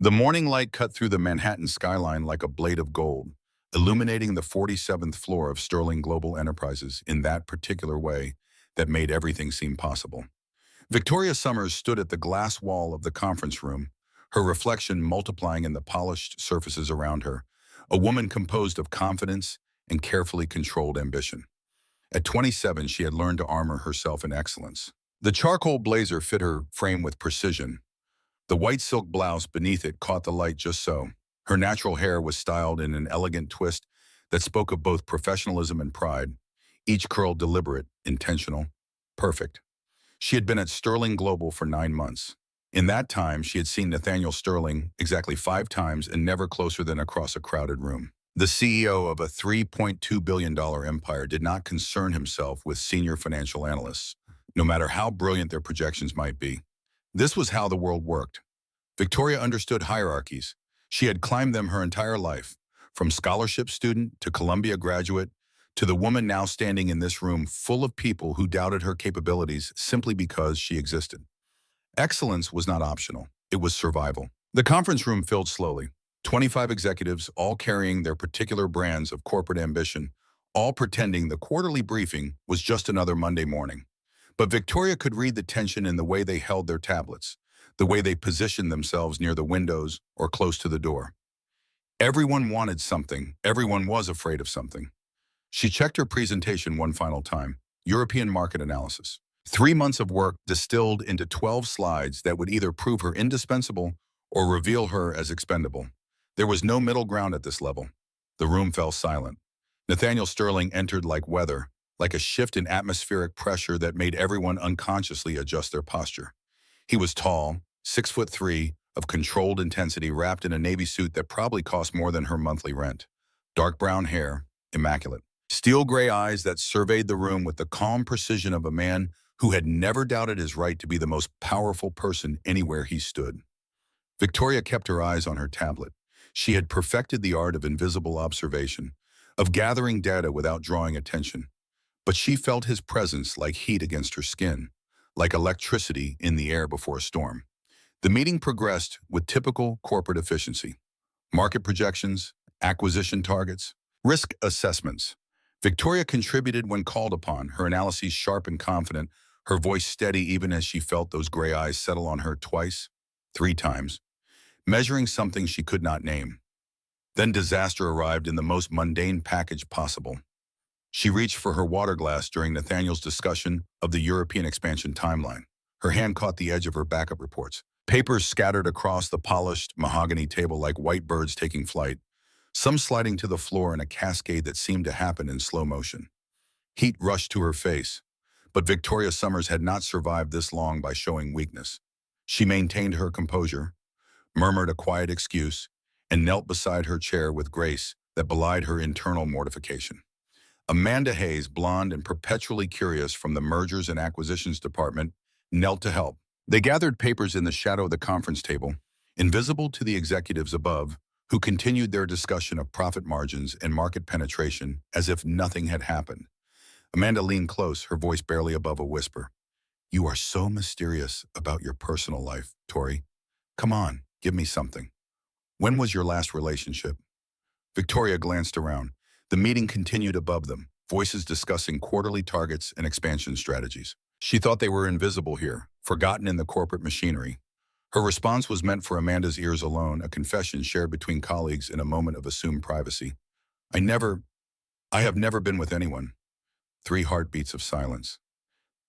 The morning light cut through the Manhattan skyline like a blade of gold, illuminating the 47th floor of Sterling Global Enterprises in that particular way that made everything seem possible. Victoria Summers stood at the glass wall of the conference room, her reflection multiplying in the polished surfaces around her, a woman composed of confidence and carefully controlled ambition. At 27, she had learned to armor herself in excellence. The charcoal blazer fit her frame with precision. The white silk blouse beneath it caught the light just so. Her natural hair was styled in an elegant twist that spoke of both professionalism and pride, each curl deliberate, intentional, perfect. She had been at Sterling Global for 9 months. In that time, she had seen Nathaniel Sterling exactly 5 times and never closer than across a crowded room. The CEO of a $3.2 billion empire did not concern himself with senior financial analysts, no matter how brilliant their projections might be. This was how the world worked. Victoria understood hierarchies. She had climbed them her entire life, from scholarship student to Columbia graduate, to the woman now standing in this room full of people who doubted her capabilities simply because she existed. Excellence was not optional. It was survival. The conference room filled slowly. 25 executives, all carrying their particular brands of corporate ambition, all pretending the quarterly briefing was just another Monday morning. But Victoria could read the tension in the way they held their tablets, the way they positioned themselves near the windows or close to the door. Everyone wanted something. Everyone was afraid of something. She checked her presentation one final time. European market analysis. 3 months of work distilled into 12 slides that would either prove her indispensable or reveal her as expendable. There was no middle ground at this level. The room fell silent. Nathaniel Sterling entered like weather, like a shift in atmospheric pressure that made everyone unconsciously adjust their posture. He was tall, 6'3", of controlled intensity, wrapped in a navy suit that probably cost more than her monthly rent. Dark brown hair, immaculate. Steel gray eyes that surveyed the room with the calm precision of a man who had never doubted his right to be the most powerful person anywhere he stood. Victoria kept her eyes on her tablet. She had perfected the art of invisible observation, of gathering data without drawing attention. But she felt his presence like heat against her skin, like electricity in the air before a storm. The meeting progressed with typical corporate efficiency. Market projections, acquisition targets, risk assessments. Victoria contributed when called upon, her analyses sharp and confident, her voice steady even as she felt those gray eyes settle on her twice, 3 times, measuring something she could not name. Then disaster arrived in the most mundane package possible. She reached for her water glass during Nathaniel's discussion of the European expansion timeline. Her hand caught the edge of her backup reports. Papers scattered across the polished mahogany table like white birds taking flight, some sliding to the floor in a cascade that seemed to happen in slow motion. Heat rushed to her face, but Victoria Summers had not survived this long by showing weakness. She maintained her composure, murmured a quiet excuse, and knelt beside her chair with grace that belied her internal mortification. Amanda Hayes, blonde and perpetually curious from the Mergers and Acquisitions Department, knelt to help. They gathered papers in the shadow of the conference table, invisible to the executives above, who continued their discussion of profit margins and market penetration as if nothing had happened. Amanda leaned close, her voice barely above a whisper. "You are so mysterious about your personal life, Tori. Come on, give me something. When was your last relationship?" Victoria glanced around. The meeting continued above them, voices discussing quarterly targets and expansion strategies. She thought they were invisible here, forgotten in the corporate machinery. Her response was meant for Amanda's ears alone, a confession shared between colleagues in a moment of assumed privacy. I have never been with anyone." 3 heartbeats of silence.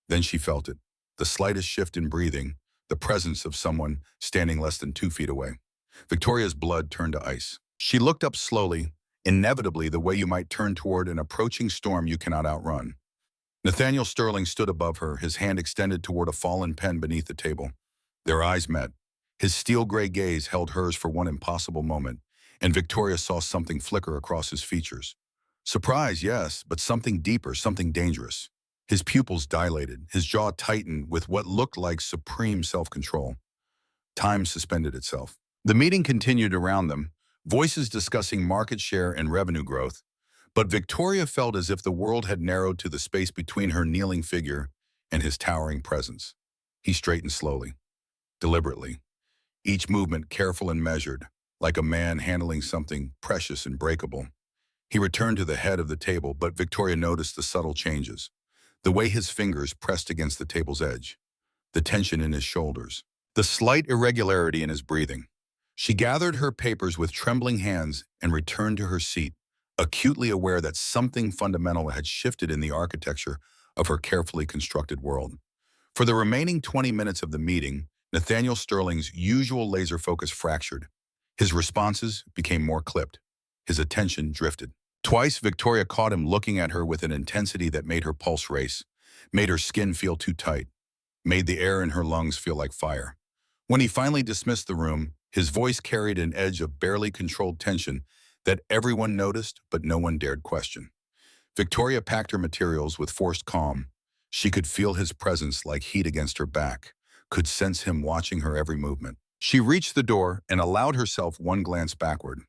Then she felt it, the slightest shift in breathing, the presence of someone standing less than 2 feet away. Victoria's blood turned to ice. She looked up slowly, inevitably the way you might turn toward an approaching storm you cannot outrun. Nathaniel Sterling stood above her, his hand extended toward a fallen pen beneath the table. Their eyes met. His steel-gray gaze held hers for one impossible moment, and Victoria saw something flicker across his features. Surprise, yes, but something deeper, something dangerous. His pupils dilated, his jaw tightened with what looked like supreme self-control. Time suspended itself. The meeting continued around them, voices discussing market share and revenue growth, but Victoria felt as if the world had narrowed to the space between her kneeling figure and his towering presence. He straightened slowly, deliberately. each movement careful and measured, like a man handling something precious and breakable. He returned to the head of the table, but Victoria noticed the subtle changes. The way his fingers pressed against the table's edge, the tension in his shoulders, the slight irregularity in his breathing. She gathered her papers with trembling hands and returned to her seat, acutely aware that something fundamental had shifted in the architecture of her carefully constructed world. For the remaining 20 minutes of the meeting, Nathaniel Sterling's usual laser focus fractured. His responses became more clipped. His attention drifted. Twice, Victoria caught him looking at her with an intensity that made her pulse race, made her skin feel too tight, made the air in her lungs feel like fire. When he finally dismissed the room, his voice carried an edge of barely controlled tension that everyone noticed but no one dared question. Victoria packed her materials with forced calm. She could feel his presence like heat against her back, could sense him watching her every movement. She reached the door and allowed herself one glance backward.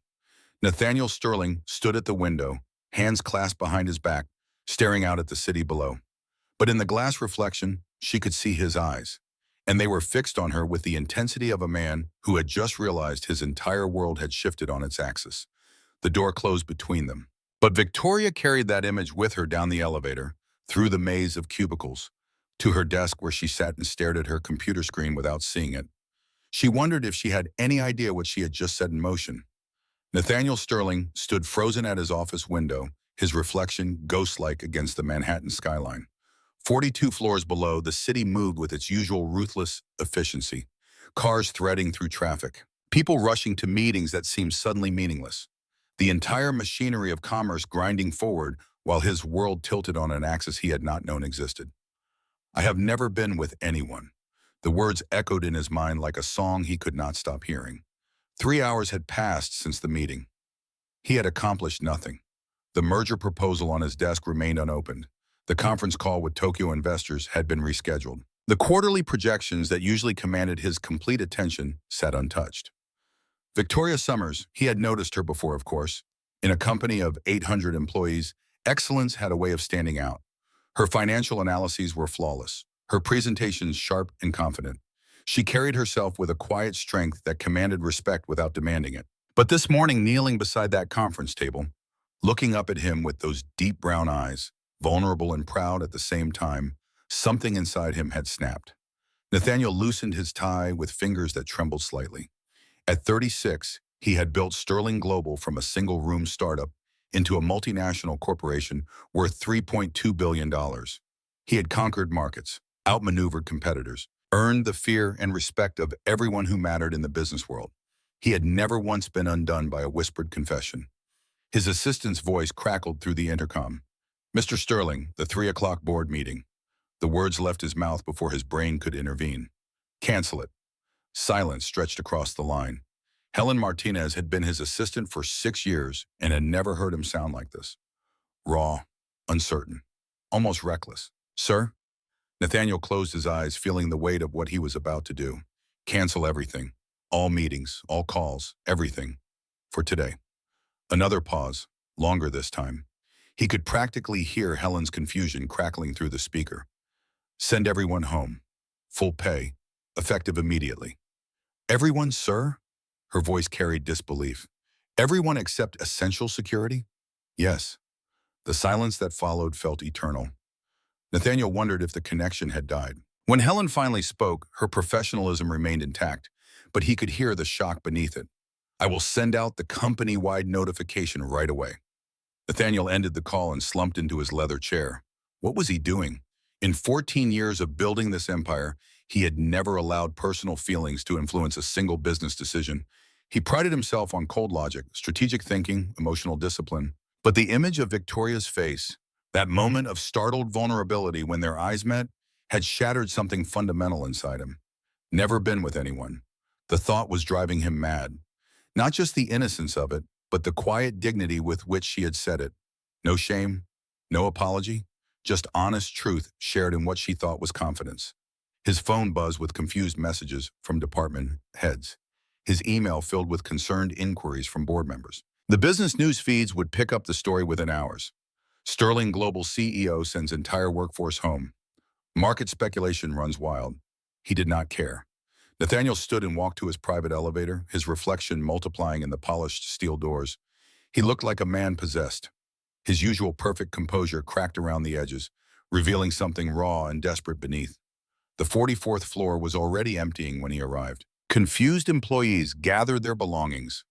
Nathaniel Sterling stood at the window, hands clasped behind his back, staring out at the city below. But in the glass reflection, she could see his eyes, and they were fixed on her with the intensity of a man who had just realized his entire world had shifted on its axis. The door closed between them. But Victoria carried that image with her down the elevator, through the maze of cubicles, to her desk where she sat and stared at her computer screen without seeing it. She wondered if she had any idea what she had just set in motion. Nathaniel Sterling stood frozen at his office window, his reflection ghost-like against the Manhattan skyline. 42 floors below, the city moved with its usual ruthless efficiency. Cars threading through traffic, people rushing to meetings that seemed suddenly meaningless. The entire machinery of commerce grinding forward while his world tilted on an axis he had not known existed. I have never been with anyone. The words echoed in his mind like a song he could not stop hearing. 3 hours had passed since the meeting. He had accomplished nothing. The merger proposal on his desk remained unopened. The conference call with Tokyo investors had been rescheduled. The quarterly projections that usually commanded his complete attention sat untouched. Victoria Summers, he had noticed her before, of course. In a company of 800 employees, excellence had a way of standing out. Her financial analyses were flawless, her presentations sharp and confident. She carried herself with a quiet strength that commanded respect without demanding it. But this morning, kneeling beside that conference table, looking up at him with those deep brown eyes, vulnerable and proud at the same time, something inside him had snapped. Nathaniel loosened his tie with fingers that trembled slightly. At 36, he had built Sterling Global from a single-room startup into a multinational corporation worth $3.2 billion. He had conquered markets, outmaneuvered competitors, earned the fear and respect of everyone who mattered in the business world. He had never once been undone by a whispered confession. His assistant's voice crackled through the intercom. "Mr. Sterling, the 3 o'clock board meeting." The words left his mouth before his brain could intervene. "Cancel it." Silence stretched across the line. Helen Martinez had been his assistant for 6 years and had never heard him sound like this. Raw, uncertain, almost reckless. "Sir?" Nathaniel closed his eyes, feeling the weight of what he was about to do. Cancel everything. All meetings, all calls, everything. For today. Another pause, longer this time. He could practically hear Helen's confusion crackling through the speaker. "Send everyone home. Full pay. Effective immediately." "Everyone, sir?" Her voice carried disbelief. "Everyone except essential security?" "Yes." The silence that followed felt eternal. Nathaniel wondered if the connection had died. When Helen finally spoke, her professionalism remained intact, but he could hear the shock beneath it. "I will send out the company-wide notification right away." Nathaniel ended the call and slumped into his leather chair. What was he doing? In 14 years of building this empire, he had never allowed personal feelings to influence a single business decision. He prided himself on cold logic, strategic thinking, emotional discipline. But the image of Victoria's face, that moment of startled vulnerability when their eyes met, had shattered something fundamental inside him. Never been with anyone. The thought was driving him mad. Not just the innocence of it, but the quiet dignity with which she had said it. No shame, no apology, just honest truth shared in what she thought was confidence. His phone buzzed with confused messages from department heads. His email filled with concerned inquiries from board members. The business news feeds would pick up the story within hours. Sterling Global CEO sends entire workforce home. Market speculation runs wild. He did not care. Nathaniel stood and walked to his private elevator, his reflection multiplying in the polished steel doors. He looked like a man possessed. His usual perfect composure cracked around the edges, revealing something raw and desperate beneath. The 44th floor was already emptying when he arrived. Confused employees gathered their belongings,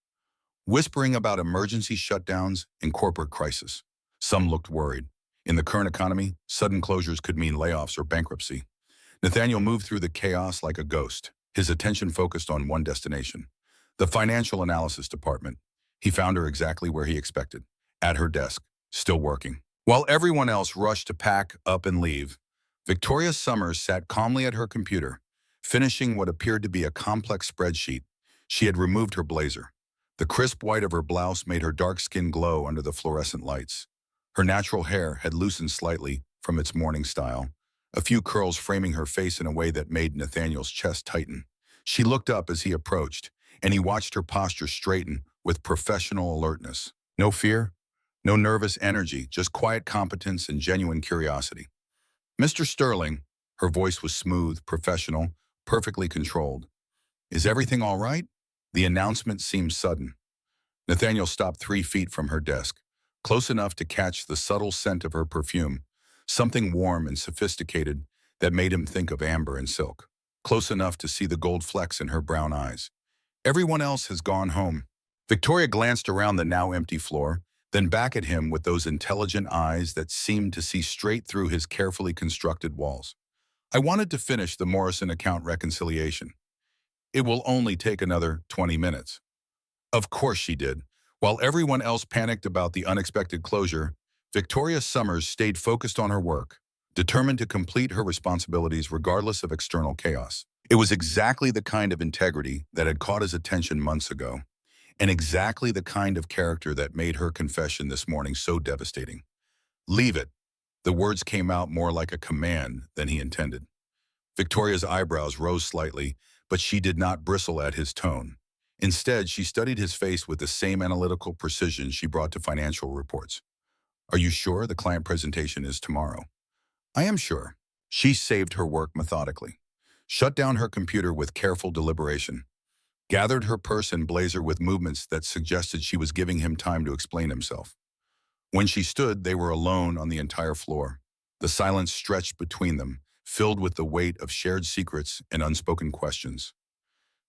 whispering about emergency shutdowns and corporate crisis. Some looked worried. In the current economy, sudden closures could mean layoffs or bankruptcy. Nathaniel moved through the chaos like a ghost, his attention focused on one destination, the financial analysis department. He found her exactly where he expected, at her desk, still working. While everyone else rushed to pack up and leave, Victoria Summers sat calmly at her computer, finishing what appeared to be a complex spreadsheet. She had removed her blazer. The crisp white of her blouse made her dark skin glow under the fluorescent lights. Her natural hair had loosened slightly from its morning style, a few curls framing her face in a way that made Nathaniel's chest tighten. She looked up as he approached, and he watched her posture straighten with professional alertness. No fear, no nervous energy, just quiet competence and genuine curiosity. "Mr. Sterling," her voice was smooth, professional, perfectly controlled. "Is everything all right?" The announcement seemed sudden. Nathaniel stopped 3 feet from her desk, close enough to catch the subtle scent of her perfume, something warm and sophisticated that made him think of amber and silk, close enough to see the gold flecks in her brown eyes. "Everyone else has gone home." Victoria glanced around the now empty floor, then back at him with those intelligent eyes that seemed to see straight through his carefully constructed walls. "I wanted to finish the Morrison account reconciliation. It will only take another 20 minutes. Of course she did. While everyone else panicked about the unexpected closure, Victoria Summers stayed focused on her work, determined to complete her responsibilities regardless of external chaos. It was exactly the kind of integrity that had caught his attention months ago, and exactly the kind of character that made her confession this morning so devastating. "Leave it." The words came out more like a command than he intended. Victoria's eyebrows rose slightly, but she did not bristle at his tone. Instead, she studied his face with the same analytical precision she brought to financial reports. "Are you sure the client presentation is tomorrow?" "I am sure." She saved her work methodically, shut down her computer with careful deliberation, gathered her purse and blazer with movements that suggested she was giving him time to explain himself. When she stood, they were alone on the entire floor. The silence stretched between them, filled with the weight of shared secrets and unspoken questions.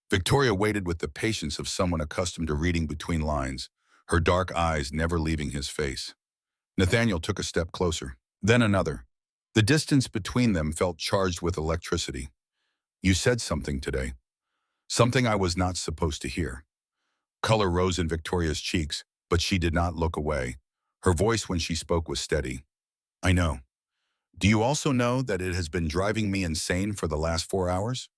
Victoria waited with the patience of someone accustomed to reading between lines, her dark eyes never leaving his face. Nathaniel took a step closer, then another. The distance between them felt charged with electricity. "You said something today. Something I was not supposed to hear." Color rose in Victoria's cheeks, but she did not look away. Her voice when she spoke was steady. "I know. Do you also know that it has been driving me insane for the last 4 hours?"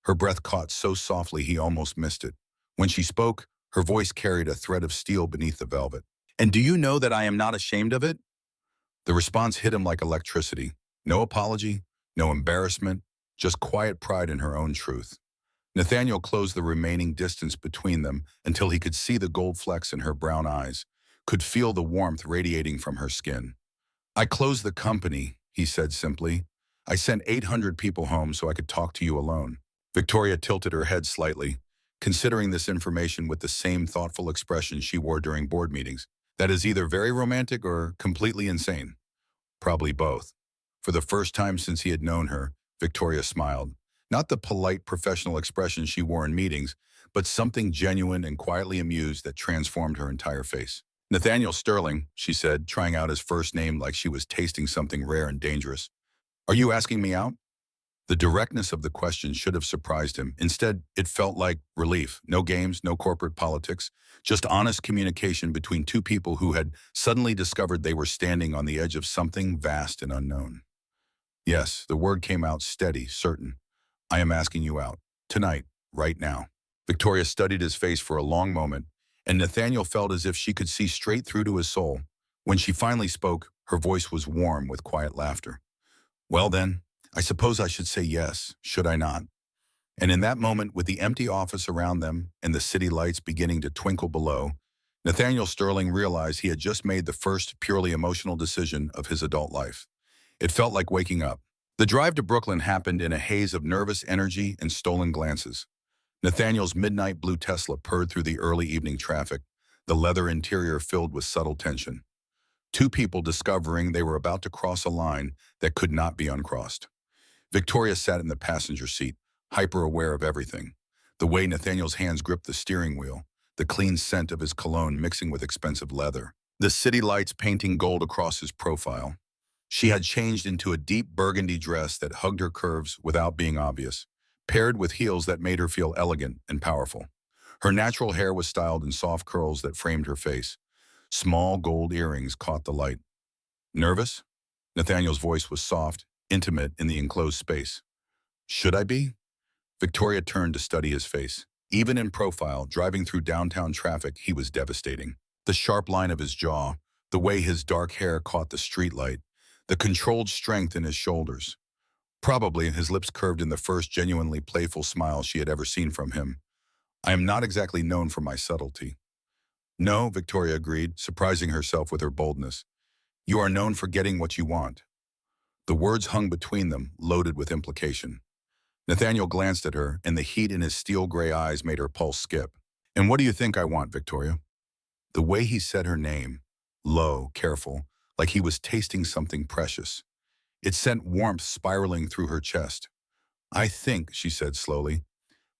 Her breath caught so softly he almost missed it. When she spoke, her voice carried a thread of steel beneath the velvet. "And do you know that I am not ashamed of it?" The response hit him like electricity. No apology, no embarrassment, just quiet pride in her own truth. Nathaniel closed the remaining distance between them until he could see the gold flecks in her brown eyes, could feel the warmth radiating from her skin. "I closed the company," he said simply. "I sent 800 people home so I could talk to you alone." Victoria tilted her head slightly, considering this information with the same thoughtful expression she wore during board meetings. That is either very romantic or completely insane. Probably both. For the first time since he had known her, Victoria smiled. Not the polite professional expression she wore in meetings, but something genuine and quietly amused that transformed her entire face. "Nathaniel Sterling," she said, trying out his first name like she was tasting something rare and dangerous. "Are you asking me out?" The directness of the question should have surprised him. Instead, it felt like relief. No games, no corporate politics, just honest communication between two people who had suddenly discovered they were standing on the edge of something vast and unknown. "Yes," the word came out steady, certain. "I am asking you out. Tonight. Right now." Victoria studied his face for a long moment, and Nathaniel felt as if she could see straight through to his soul. When she finally spoke, her voice was warm with quiet laughter. "Well then, I suppose I should say yes, should I not?" And in that moment, with the empty office around them and the city lights beginning to twinkle below, Nathaniel Sterling realized he had just made the first purely emotional decision of his adult life. It felt like waking up, The drive to Brooklyn happened in a haze of nervous energy and stolen glances. Nathaniel's midnight blue Tesla purred through the early evening traffic, the leather interior filled with subtle tension. Two people discovering they were about to cross a line that could not be uncrossed. Victoria sat in the passenger seat, hyper-aware of everything. The way Nathaniel's hands gripped the steering wheel, the clean scent of his cologne mixing with expensive leather, the city lights painting gold across his profile. She had changed into a deep burgundy dress that hugged her curves without being obvious, paired with heels that made her feel elegant and powerful. Her natural hair was styled in soft curls that framed her face. Small gold earrings caught the light. Nervous? Nathaniel's voice was soft, intimate in the enclosed space. Should I be? Victoria turned to study his face. Even in profile, driving through downtown traffic, he was devastating. The sharp line of his jaw, the way his dark hair caught the streetlight, the controlled strength in his shoulders. Probably his lips curved in the first genuinely playful smile she had ever seen from him. I am not exactly known for my subtlety. No, Victoria agreed, surprising herself with her boldness. You are known for getting what you want. The words hung between them, loaded with implication. Nathaniel glanced at her, and the heat in his steel-gray eyes made her pulse skip. And what do you think I want, Victoria? The way he said her name, low, careful, like he was tasting something precious. It sent warmth spiraling through her chest. I think, she said slowly,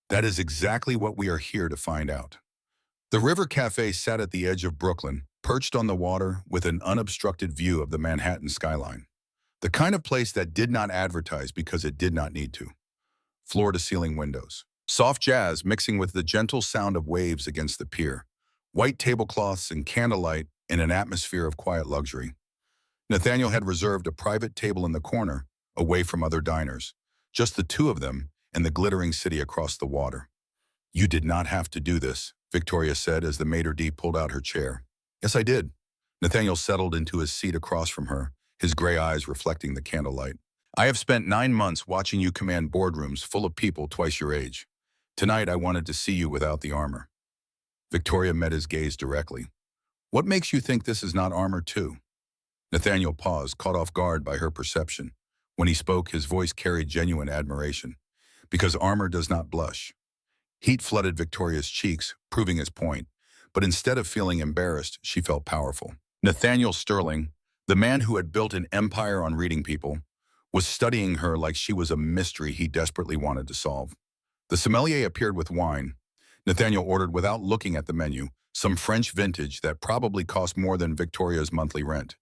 that is exactly what we are here to find out. The River Cafe sat at the edge of Brooklyn, perched on the water with an unobstructed view of the Manhattan skyline. The kind of place that did not advertise because it did not need to. Floor-to-ceiling windows. Soft jazz mixing with the gentle sound of waves against the pier. White tablecloths and candlelight in an atmosphere of quiet luxury. Nathaniel had reserved a private table in the corner, away from other diners. Just the two of them and the glittering city across the water. You did not have to do this, Victoria said as the maitre d' pulled out her chair. Yes, I did. Nathaniel settled into his seat across from her, his gray eyes reflecting the candlelight. I have spent 9 months watching you command boardrooms full of people twice your age. Tonight I wanted to see you without the armor. Victoria met his gaze directly. What makes you think this is not armor too? Nathaniel paused, caught off guard by her perception. When he spoke, his voice carried genuine admiration. Because armor does not blush. Heat flooded Victoria's cheeks, proving his point, but instead of feeling embarrassed, she felt powerful. Nathaniel Sterling, the man who had built an empire on reading people, was studying her like she was a mystery he desperately wanted to solve. The sommelier appeared with wine. Nathaniel ordered without looking at the menu, some French vintage that probably cost more than Victoria's monthly rent.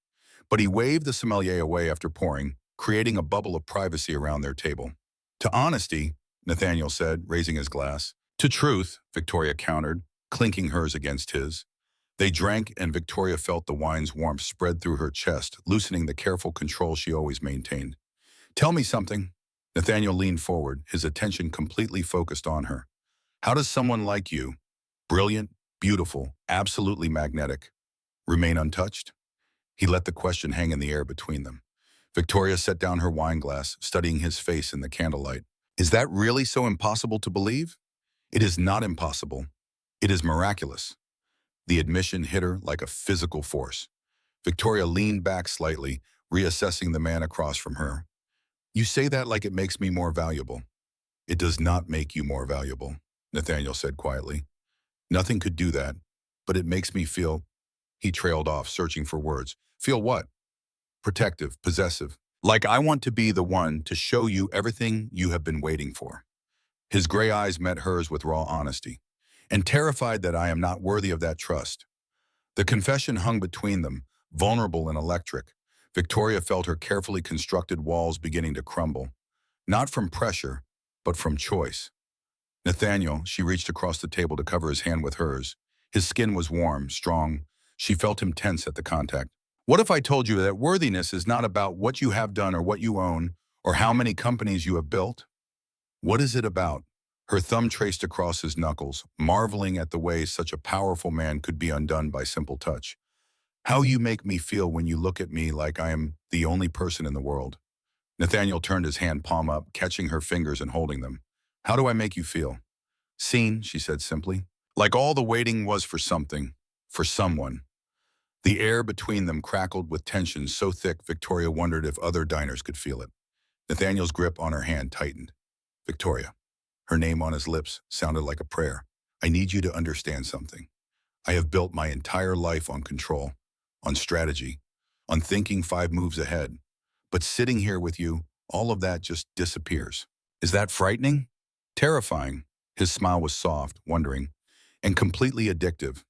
But he waved the sommelier away after pouring, creating a bubble of privacy around their table. To honesty, Nathaniel said, raising his glass. To truth, Victoria countered, clinking hers against his. They drank, and Victoria felt the wine's warmth spread through her chest, loosening the careful control she always maintained. Tell me something. Nathaniel leaned forward, his attention completely focused on her. How does someone like you, brilliant, beautiful, absolutely magnetic, remain untouched? He let the question hang in the air between them. Victoria set down her wine glass, studying his face in the candlelight. Is that really so impossible to believe? It is not impossible. It is miraculous. The admission hit her like a physical force. Victoria leaned back slightly, reassessing the man across from her. You say that like it makes me more valuable. It does not make you more valuable, Nathaniel said quietly. Nothing could do that, but it makes me feel... He trailed off, searching for words. Feel what? Protective, possessive. Like I want to be the one to show you everything you have been waiting for. His gray eyes met hers with raw honesty. And terrified that I am not worthy of that trust. The confession hung between them, vulnerable and electric. Victoria felt her carefully constructed walls beginning to crumble. Not from pressure, but from choice. Nathaniel, she reached across the table to cover his hand with hers. His skin was warm, strong. She felt him tense at the contact. What if I told you that worthiness is not about what you have done or what you own, or how many companies you have built? What is it about? Her thumb traced across his knuckles, marveling at the way such a powerful man could be undone by simple touch. How you make me feel when you look at me like I am the only person in the world. Nathaniel turned his hand palm up, catching her fingers and holding them. How do I make you feel? Seen, she said simply. Like all the waiting was for something, for someone. The air between them crackled with tension so thick Victoria wondered if other diners could feel it. Nathaniel's grip on her hand tightened. Victoria. Her name on his lips sounded like a prayer. I need you to understand something. I have built my entire life on control, on strategy, on thinking 5 moves ahead. But sitting here with you, all of that just disappears. Is that frightening? Terrifying. His smile was soft, wondering, and completely addictive.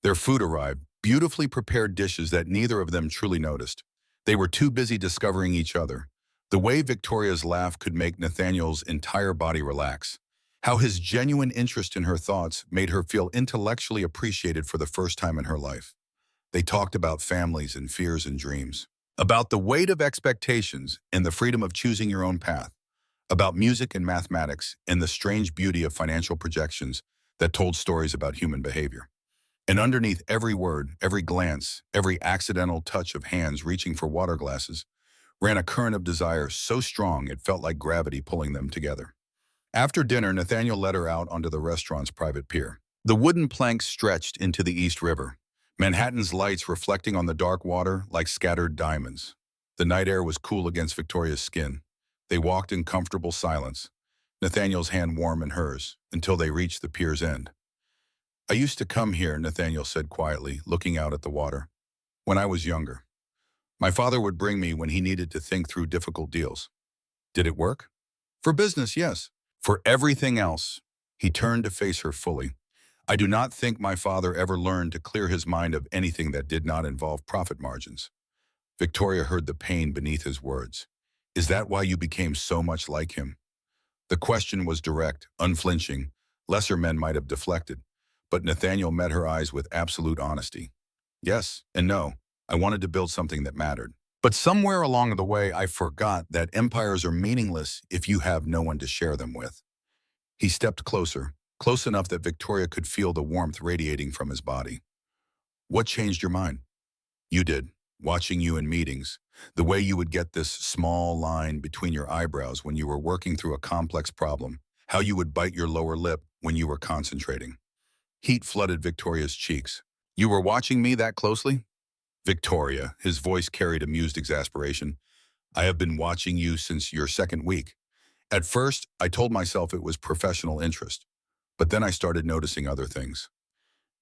Their food arrived, beautifully prepared dishes that neither of them truly noticed. They were too busy discovering each other. The way Victoria's laugh could make Nathaniel's entire body relax. How his genuine interest in her thoughts made her feel intellectually appreciated for the first time in her life. They talked about families and fears and dreams. About the weight of expectations and the freedom of choosing your own path. About music and mathematics and the strange beauty of financial projections that told stories about human behavior. And underneath every word, every glance, every accidental touch of hands reaching for water glasses, ran a current of desire so strong it felt like gravity pulling them together. After dinner, Nathaniel led her out onto the restaurant's private pier. The wooden planks stretched into the East River, Manhattan's lights reflecting on the dark water like scattered diamonds. The night air was cool against Victoria's skin. They walked in comfortable silence, Nathaniel's hand warm in hers, until they reached the pier's end. I used to come here, Nathaniel said quietly, looking out at the water. When I was younger. My father would bring me when he needed to think through difficult deals. Did it work? For business, yes. For everything else, he turned to face her fully. I do not think my father ever learned to clear his mind of anything that did not involve profit margins. Victoria heard the pain beneath his words. Is that why you became so much like him? The question was direct, unflinching. Lesser men might have deflected, but Nathaniel met her eyes with absolute honesty. Yes and no. I wanted to build something that mattered. But somewhere along the way, I forgot that empires are meaningless if you have no one to share them with. He stepped closer, close enough that Victoria could feel the warmth radiating from his body. What changed your mind? You did, watching you in meetings, the way you would get this small line between your eyebrows when you were working through a complex problem, how you would bite your lower lip when you were concentrating. Heat flooded Victoria's cheeks. You were watching me that closely? Victoria, his voice carried amused exasperation. I have been watching you since your second week. At first, I told myself it was professional interest, but then I started noticing other things.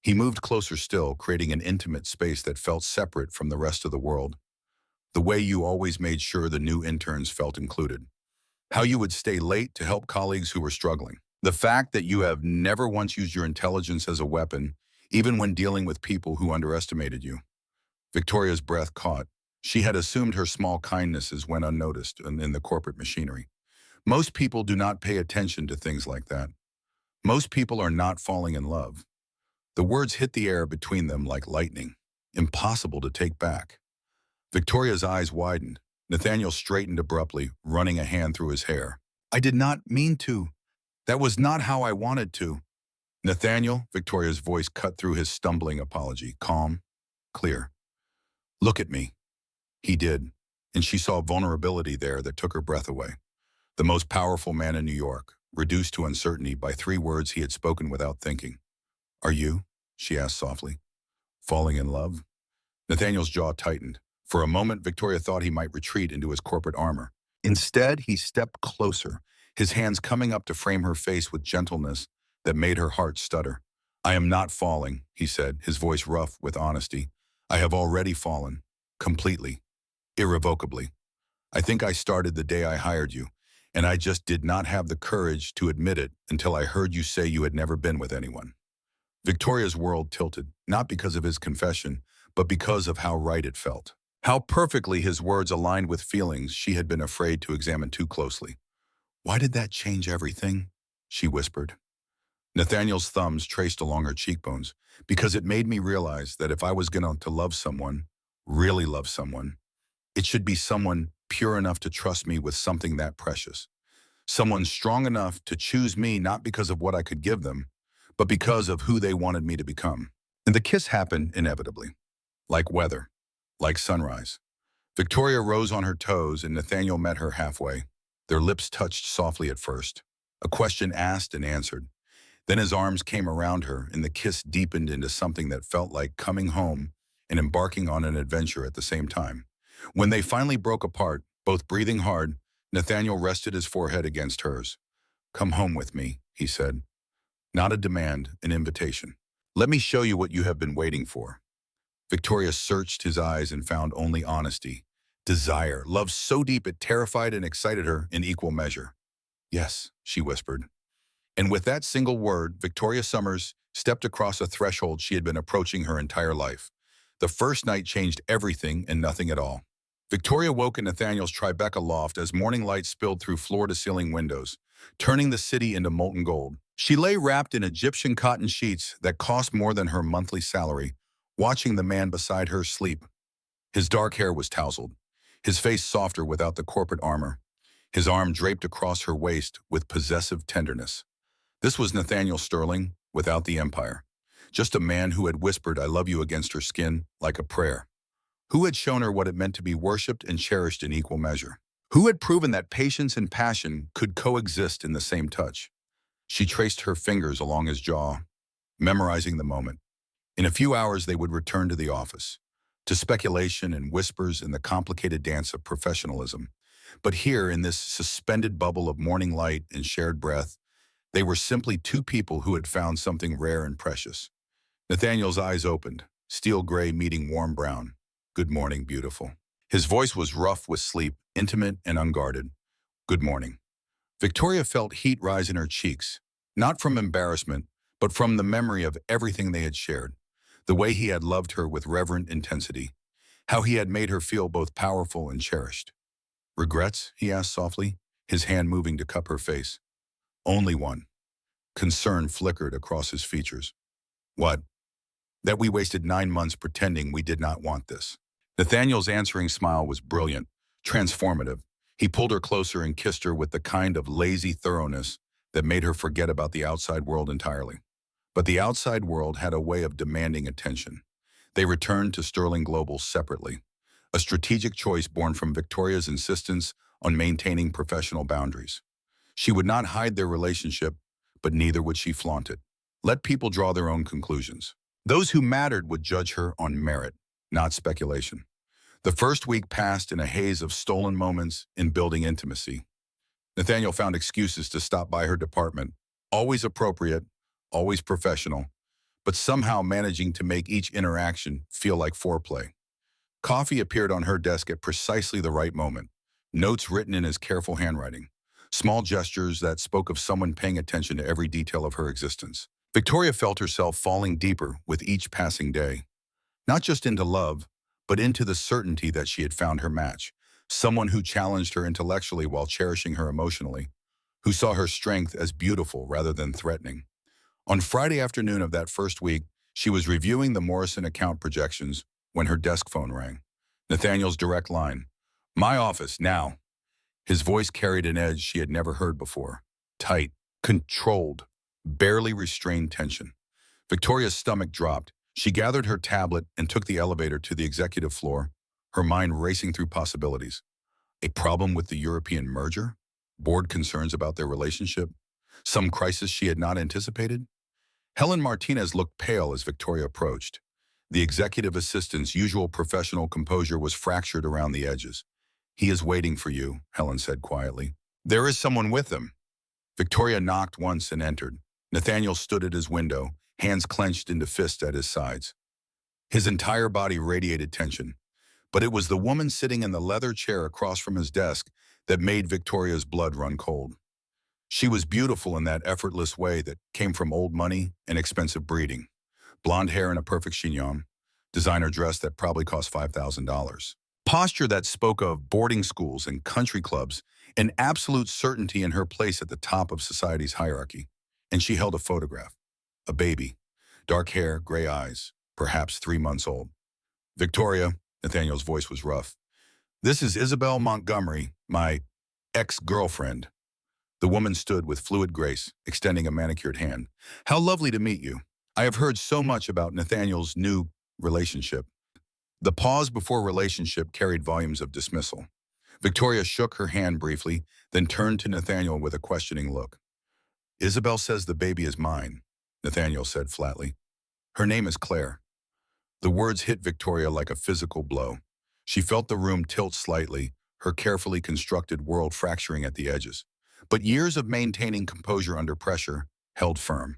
He moved closer still, creating an intimate space that felt separate from the rest of the world. The way you always made sure the new interns felt included. How you would stay late to help colleagues who were struggling. The fact that you have never once used your intelligence as a weapon, even when dealing with people who underestimated you. Victoria's breath caught. She had assumed her small kindnesses went unnoticed in the corporate machinery. Most people do not pay attention to things like that. Most people are not falling in love. The words hit the air between them like lightning. Impossible to take back. Victoria's eyes widened. Nathaniel straightened abruptly, running a hand through his hair. I did not mean to. That was not how I wanted to. Nathaniel, Victoria's voice cut through his stumbling apology, calm, clear. Look at me. He did, and she saw vulnerability there that took her breath away. The most powerful man in New York, reduced to uncertainty by 3 words he had spoken without thinking. Are you, she asked softly, falling in love? Nathaniel's jaw tightened. For a moment, Victoria thought he might retreat into his corporate armor. Instead, he stepped closer, his hands coming up to frame her face with gentleness that made her heart stutter. I am not falling, he said, his voice rough with honesty. I have already fallen. Completely. Irrevocably. I think I started the day I hired you, and I just did not have the courage to admit it until I heard you say you had never been with anyone. Victoria's world tilted, not because of his confession, but because of how right it felt. How perfectly his words aligned with feelings she had been afraid to examine too closely. Why did that change everything? She whispered. Nathaniel's thumbs traced along her cheekbones, because it made me realize that if I was going to love someone, really love someone, it should be someone pure enough to trust me with something that precious. Someone strong enough to choose me not because of what I could give them, but because of who they wanted me to become. And the kiss happened inevitably. Like weather. Like sunrise. Victoria rose on her toes and Nathaniel met her halfway. Their lips touched softly at first. A question asked and answered. Then his arms came around her and the kiss deepened into something that felt like coming home and embarking on an adventure at the same time. When they finally broke apart, both breathing hard, Nathaniel rested his forehead against hers. "Come home with me," he said. "Not a demand, an invitation. Let me show you what you have been waiting for." Victoria searched his eyes and found only honesty, desire, love so deep it terrified and excited her in equal measure. "Yes," she whispered. And with that single word, Victoria Summers stepped across a threshold she had been approaching her entire life. The first night changed everything and nothing at all. Victoria woke in Nathaniel's Tribeca loft as morning light spilled through floor-to-ceiling windows, turning the city into molten gold. She lay wrapped in Egyptian cotton sheets that cost more than her monthly salary, watching the man beside her sleep. His dark hair was tousled, his face softer without the corporate armor, his arm draped across her waist with possessive tenderness. This was Nathaniel Sterling, without the empire. Just a man who had whispered, "I love you," against her skin, like a prayer. Who had shown her what it meant to be worshipped and cherished in equal measure. Who had proven that patience and passion could coexist in the same touch. She traced her fingers along his jaw, memorizing the moment. In a few hours, they would return to the office, to speculation and whispers in the complicated dance of professionalism. But here, in this suspended bubble of morning light and shared breath, they were simply two people who had found something rare and precious. Nathaniel's eyes opened, steel gray meeting warm brown. "Good morning, beautiful." His voice was rough with sleep, intimate and unguarded. "Good morning." Victoria felt heat rise in her cheeks, not from embarrassment, but from the memory of everything they had shared. The way he had loved her with reverent intensity. How he had made her feel both powerful and cherished. "Regrets?" he asked softly, his hand moving to cup her face. "Only one." Concern flickered across his features. "What?" "That we wasted 9 months pretending we did not want this." Nathaniel's answering smile was brilliant, transformative. He pulled her closer and kissed her with the kind of lazy thoroughness that made her forget about the outside world entirely. But the outside world had a way of demanding attention. They returned to Sterling Global separately, a strategic choice born from Victoria's insistence on maintaining professional boundaries. She would not hide their relationship, but neither would she flaunt it. Let people draw their own conclusions. Those who mattered would judge her on merit, not speculation. The first week passed in a haze of stolen moments in building intimacy. Nathaniel found excuses to stop by her department, always appropriate, always professional, but somehow managing to make each interaction feel like foreplay. Coffee appeared on her desk at precisely the right moment, notes written in his careful handwriting, small gestures that spoke of someone paying attention to every detail of her existence. Victoria felt herself falling deeper with each passing day, not just into love, but into the certainty that she had found her match, someone who challenged her intellectually while cherishing her emotionally, who saw her strength as beautiful rather than threatening. On Friday afternoon of that first week, she was reviewing the Morrison account projections when her desk phone rang. Nathaniel's direct line. "My office, now." His voice carried an edge she had never heard before. Tight, controlled, barely restrained tension. Victoria's stomach dropped. She gathered her tablet and took the elevator to the executive floor, her mind racing through possibilities. A problem with the European merger? Board concerns about their relationship? Some crisis she had not anticipated? Helen Martinez looked pale as Victoria approached. The executive assistant's usual professional composure was fractured around the edges. "He is waiting for you," Helen said quietly. "There is someone with him." Victoria knocked once and entered. Nathaniel stood at his window, hands clenched into fists at his sides. His entire body radiated tension, but it was the woman sitting in the leather chair across from his desk that made Victoria's blood run cold. She was beautiful in that effortless way that came from old money and expensive breeding. Blonde hair in a perfect chignon, designer dress that probably cost $5,000. Posture that spoke of boarding schools and country clubs, and absolute certainty in her place at the top of society's hierarchy. And she held a photograph. A baby. Dark hair, gray eyes, perhaps 3 months old. "Victoria," Nathaniel's voice was rough. "This is Isabel Montgomery, my ex-girlfriend." The woman stood with fluid grace, extending a manicured hand. "How lovely to meet you. I have heard so much about Nathaniel's new relationship." The pause before relationship carried volumes of dismissal. Victoria shook her hand briefly, then turned to Nathaniel with a questioning look. "Isabel says the baby is mine," Nathaniel said flatly. "Her name is Claire." The words hit Victoria like a physical blow. She felt the room tilt slightly, her carefully constructed world fracturing at the edges. But years of maintaining composure under pressure held firm.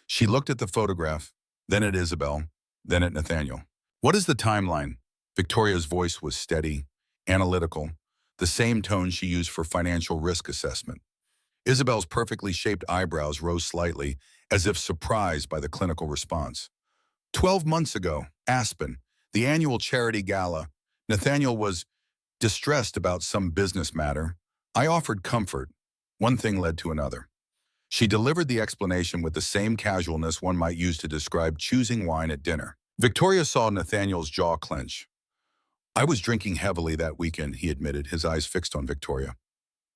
She looked at the photograph, then at Isabel, then at Nathaniel. What is the timeline? Victoria's voice was steady, analytical, the same tone she used for financial risk assessment. Isabel's perfectly shaped eyebrows rose slightly, as if surprised by the clinical response. 12 months ago, Aspen, the annual charity gala, Nathaniel was distressed about some business matter. I offered comfort. One thing led to another. She delivered the explanation with the same casualness one might use to describe choosing wine at dinner. Victoria saw Nathaniel's jaw clench. I was drinking heavily that weekend, he admitted, his eyes fixed on Victoria.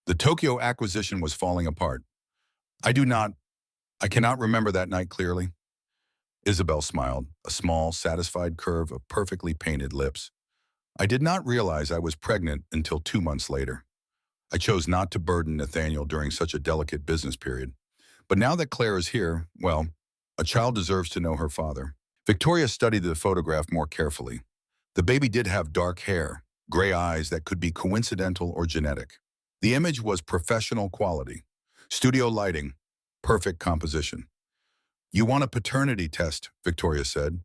The Tokyo acquisition was falling apart. I cannot remember that night clearly. Isabel smiled, a small, satisfied curve of perfectly painted lips. I did not realize I was pregnant until 2 months later. I chose not to burden Nathaniel during such a delicate business period. But now that Claire is here, well, a child deserves to know her father. Victoria studied the photograph more carefully. The baby did have dark hair, gray eyes that could be coincidental or genetic. The image was professional quality. Studio lighting, perfect composition. You want a paternity test, Victoria said.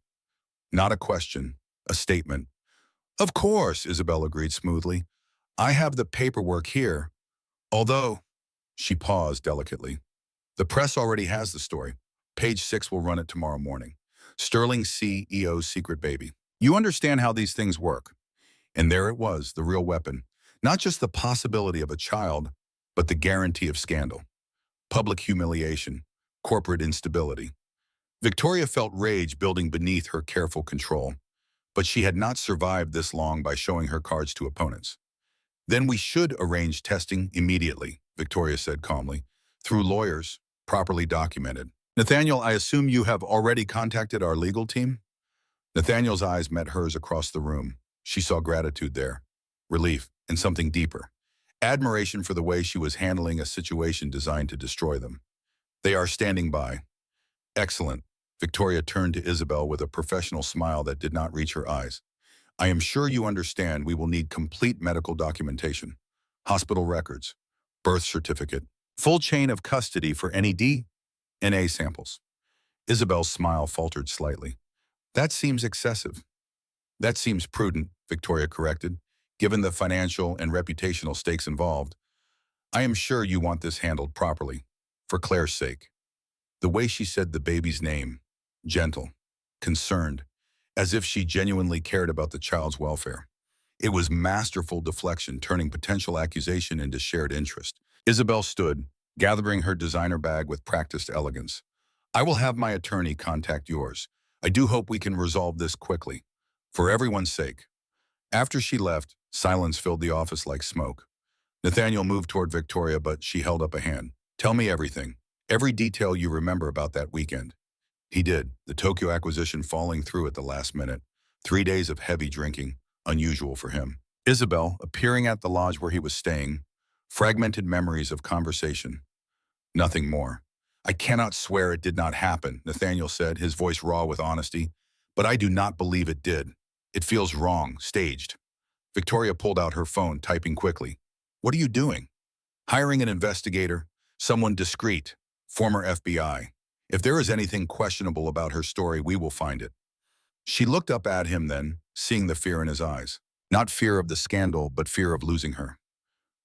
Not a question, a statement. Of course, Isabel agreed smoothly. I have the paperwork here. Although, she paused delicately. The press already has the story. Page 6 will run it tomorrow morning. Sterling CEO's secret baby. You understand how these things work. And there it was, the real weapon. Not just the possibility of a child, but the guarantee of scandal. Public humiliation, corporate instability. Victoria felt rage building beneath her careful control, but she had not survived this long by showing her cards to opponents. Then we should arrange testing immediately, Victoria said calmly, through lawyers, properly documented. Nathaniel, I assume you have already contacted our legal team? Nathaniel's eyes met hers across the room. She saw gratitude there, relief, and something deeper. Admiration for the way she was handling a situation designed to destroy them. They are standing by. Excellent. Victoria turned to Isabel with a professional smile that did not reach her eyes. I am sure you understand we will need complete medical documentation. Hospital records, birth certificate, full chain of custody for any DNA samples. Isabel's smile faltered slightly. That seems excessive. That seems prudent, Victoria corrected, given the financial and reputational stakes involved. I am sure you want this handled properly, for Claire's sake. The way she said the baby's name, gentle, concerned, as if she genuinely cared about the child's welfare. It was masterful deflection, turning potential accusation into shared interest. Isabel stood, gathering her designer bag with practiced elegance. I will have my attorney contact yours. I do hope we can resolve this quickly, for everyone's sake. After she left, silence filled the office like smoke. Nathaniel moved toward Victoria, but she held up a hand. Tell me everything, every detail you remember about that weekend. He did, the Tokyo acquisition falling through at the last minute. 3 days of heavy drinking, unusual for him. Isabel, appearing at the lodge where he was staying, fragmented memories of conversation. Nothing more. I cannot swear it did not happen, Nathaniel said, his voice raw with honesty. But I do not believe it did. It feels wrong, staged. Victoria pulled out her phone, typing quickly. What are you doing? Hiring an investigator, someone discreet, former FBI. If there is anything questionable about her story, we will find it. She looked up at him then, seeing the fear in his eyes. Not fear of the scandal, but fear of losing her.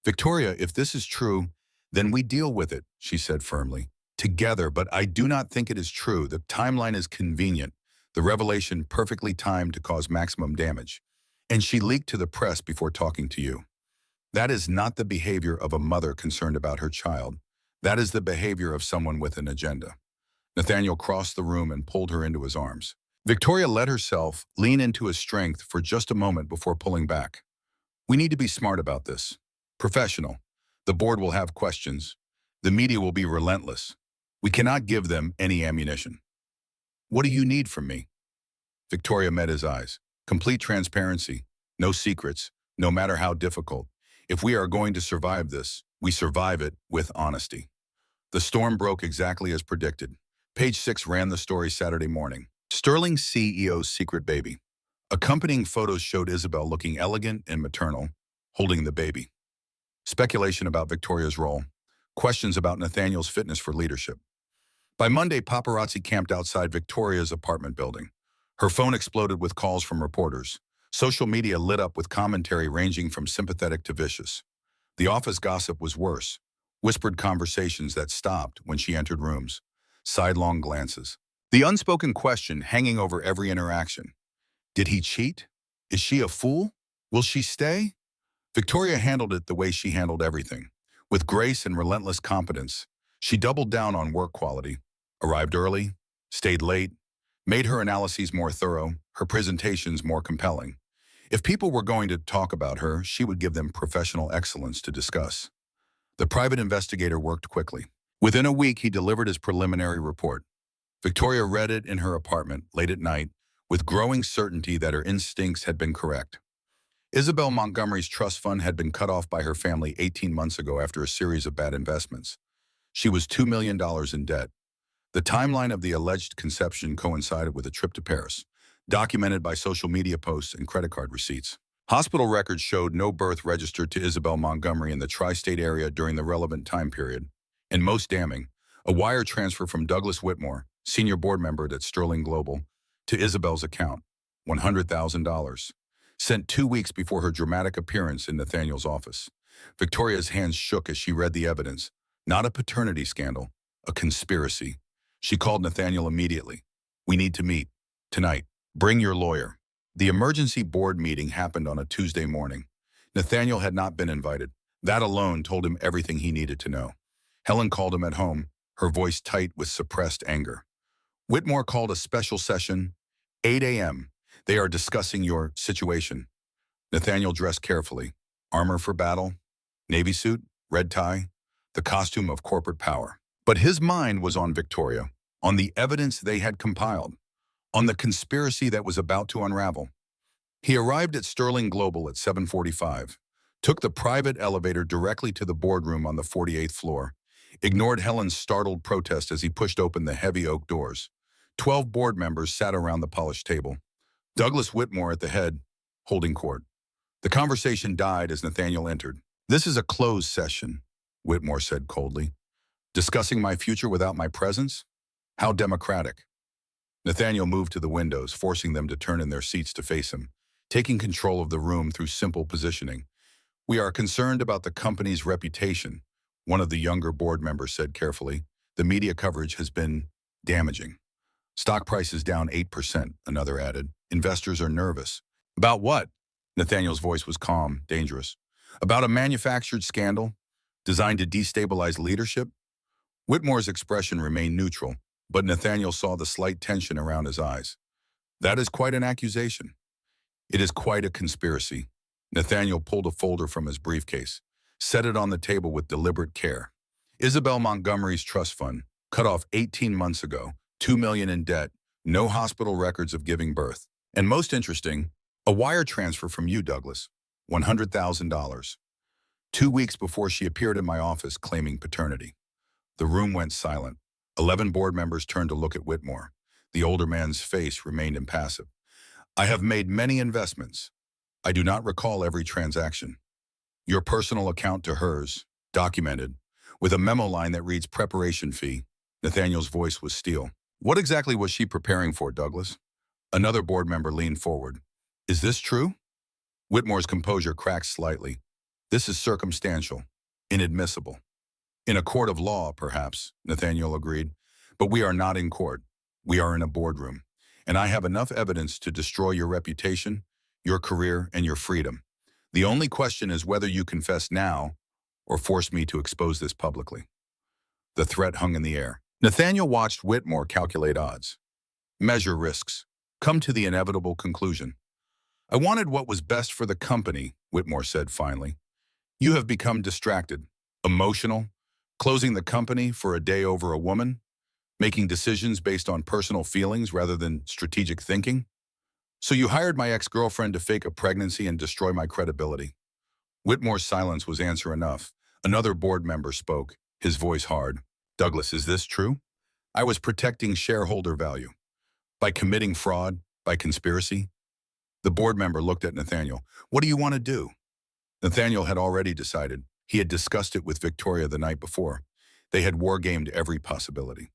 Victoria, if this is true, then we deal with it, she said firmly. Together, but I do not think it is true. The timeline is convenient, the revelation perfectly timed to cause maximum damage. And she leaked to the press before talking to you. That is not the behavior of a mother concerned about her child. That is the behavior of someone with an agenda. Nathaniel crossed the room and pulled her into his arms. Victoria let herself lean into his strength for just a moment before pulling back. We need to be smart about this. Professional. The board will have questions. The media will be relentless. We cannot give them any ammunition. What do you need from me? Victoria met his eyes. Complete transparency. No secrets, no matter how difficult. If we are going to survive this, we survive it with honesty. The storm broke exactly as predicted. Page 6 ran the story Saturday morning. Sterling CEO's secret baby. Accompanying photos showed Isabel looking elegant and maternal, holding the baby. Speculation about Victoria's role. Questions about Nathaniel's fitness for leadership. By Monday, paparazzi camped outside Victoria's apartment building. Her phone exploded with calls from reporters. Social media lit up with commentary ranging from sympathetic to vicious. The office gossip was worse. Whispered conversations that stopped when she entered rooms. Sidelong glances. The unspoken question hanging over every interaction. Did he cheat? Is she a fool? Will she stay? Victoria handled it the way she handled everything. With grace and relentless competence, she doubled down on work quality, arrived early, stayed late, made her analyses more thorough, her presentations more compelling. If people were going to talk about her, she would give them professional excellence to discuss. The private investigator worked quickly. Within a week, he delivered his preliminary report. Victoria read it in her apartment late at night with growing certainty that her instincts had been correct. Isabel Montgomery's trust fund had been cut off by her family 18 months ago after a series of bad investments. She was $2 million in debt. The timeline of the alleged conception coincided with a trip to Paris, documented by social media posts and credit card receipts. Hospital records showed no birth registered to Isabel Montgomery in the tri-state area during the relevant time period. And most damning, a wire transfer from Douglas Whitmore, senior board member at Sterling Global, to Isabel's account, $100,000. Sent 2 weeks before her dramatic appearance in Nathaniel's office. Victoria's hands shook as she read the evidence. Not a paternity scandal, a conspiracy. She called Nathaniel immediately. We need to meet. Tonight. Bring your lawyer. The emergency board meeting happened on a Tuesday morning. Nathaniel had not been invited. That alone told him everything he needed to know. Helen called him at home, her voice tight with suppressed anger. Whitmore called a special session, 8 a.m. They are discussing your situation. Nathaniel dressed carefully. Armor for battle, navy suit, red tie, the costume of corporate power. But his mind was on Victoria, on the evidence they had compiled, on the conspiracy that was about to unravel. He arrived at Sterling Global at 7:45, took the private elevator directly to the boardroom on the 48th floor, ignored Helen's startled protest as he pushed open the heavy oak doors. 12 board members sat around the polished table. Douglas Whitmore at the head, holding court. The conversation died as Nathaniel entered. This is a closed session, Whitmore said coldly. Discussing my future without my presence? How democratic. Nathaniel moved to the windows, forcing them to turn in their seats to face him, taking control of the room through simple positioning. We are concerned about the company's reputation, one of the younger board members said carefully. The media coverage has been damaging. Stock price is down 8%, another added. Investors are nervous. About what? Nathaniel's voice was calm, dangerous. About a manufactured scandal designed to destabilize leadership? Whitmore's expression remained neutral, but Nathaniel saw the slight tension around his eyes. That is quite an accusation. It is quite a conspiracy. Nathaniel pulled a folder from his briefcase, set it on the table with deliberate care. Isabel Montgomery's trust fund, cut off 18 months ago, $2 million in debt, no hospital records of giving birth. And most interesting, a wire transfer from you, Douglas, $100,000. 2 weeks before she appeared in my office claiming paternity. The room went silent. 11 board members turned to look at Whitmore. The older man's face remained impassive. I have made many investments. I do not recall every transaction. Your personal account to hers, documented, with a memo line that reads preparation fee. Nathaniel's voice was steel. What exactly was she preparing for, Douglas? Another board member leaned forward. Is this true? Whitmore's composure cracked slightly. This is circumstantial, inadmissible. In a court of law, perhaps, Nathaniel agreed. But we are not in court. We are in a boardroom. And I have enough evidence to destroy your reputation, your career, and your freedom. The only question is whether you confess now or force me to expose this publicly. The threat hung in the air. Nathaniel watched Whitmore calculate odds, measure risks, come to the inevitable conclusion. I wanted what was best for the company, Whitmore said finally. You have become distracted, emotional, closing the company for a day over a woman, making decisions based on personal feelings rather than strategic thinking. So you hired my ex-girlfriend to fake a pregnancy and destroy my credibility. Whitmore's silence was answer enough. Another board member spoke, his voice hard. Douglas, is this true? I was protecting shareholder value. By committing fraud, by conspiracy. The board member looked at Nathaniel. What do you want to do? Nathaniel had already decided. He had discussed it with Victoria the night before. They had war-gamed every possibility.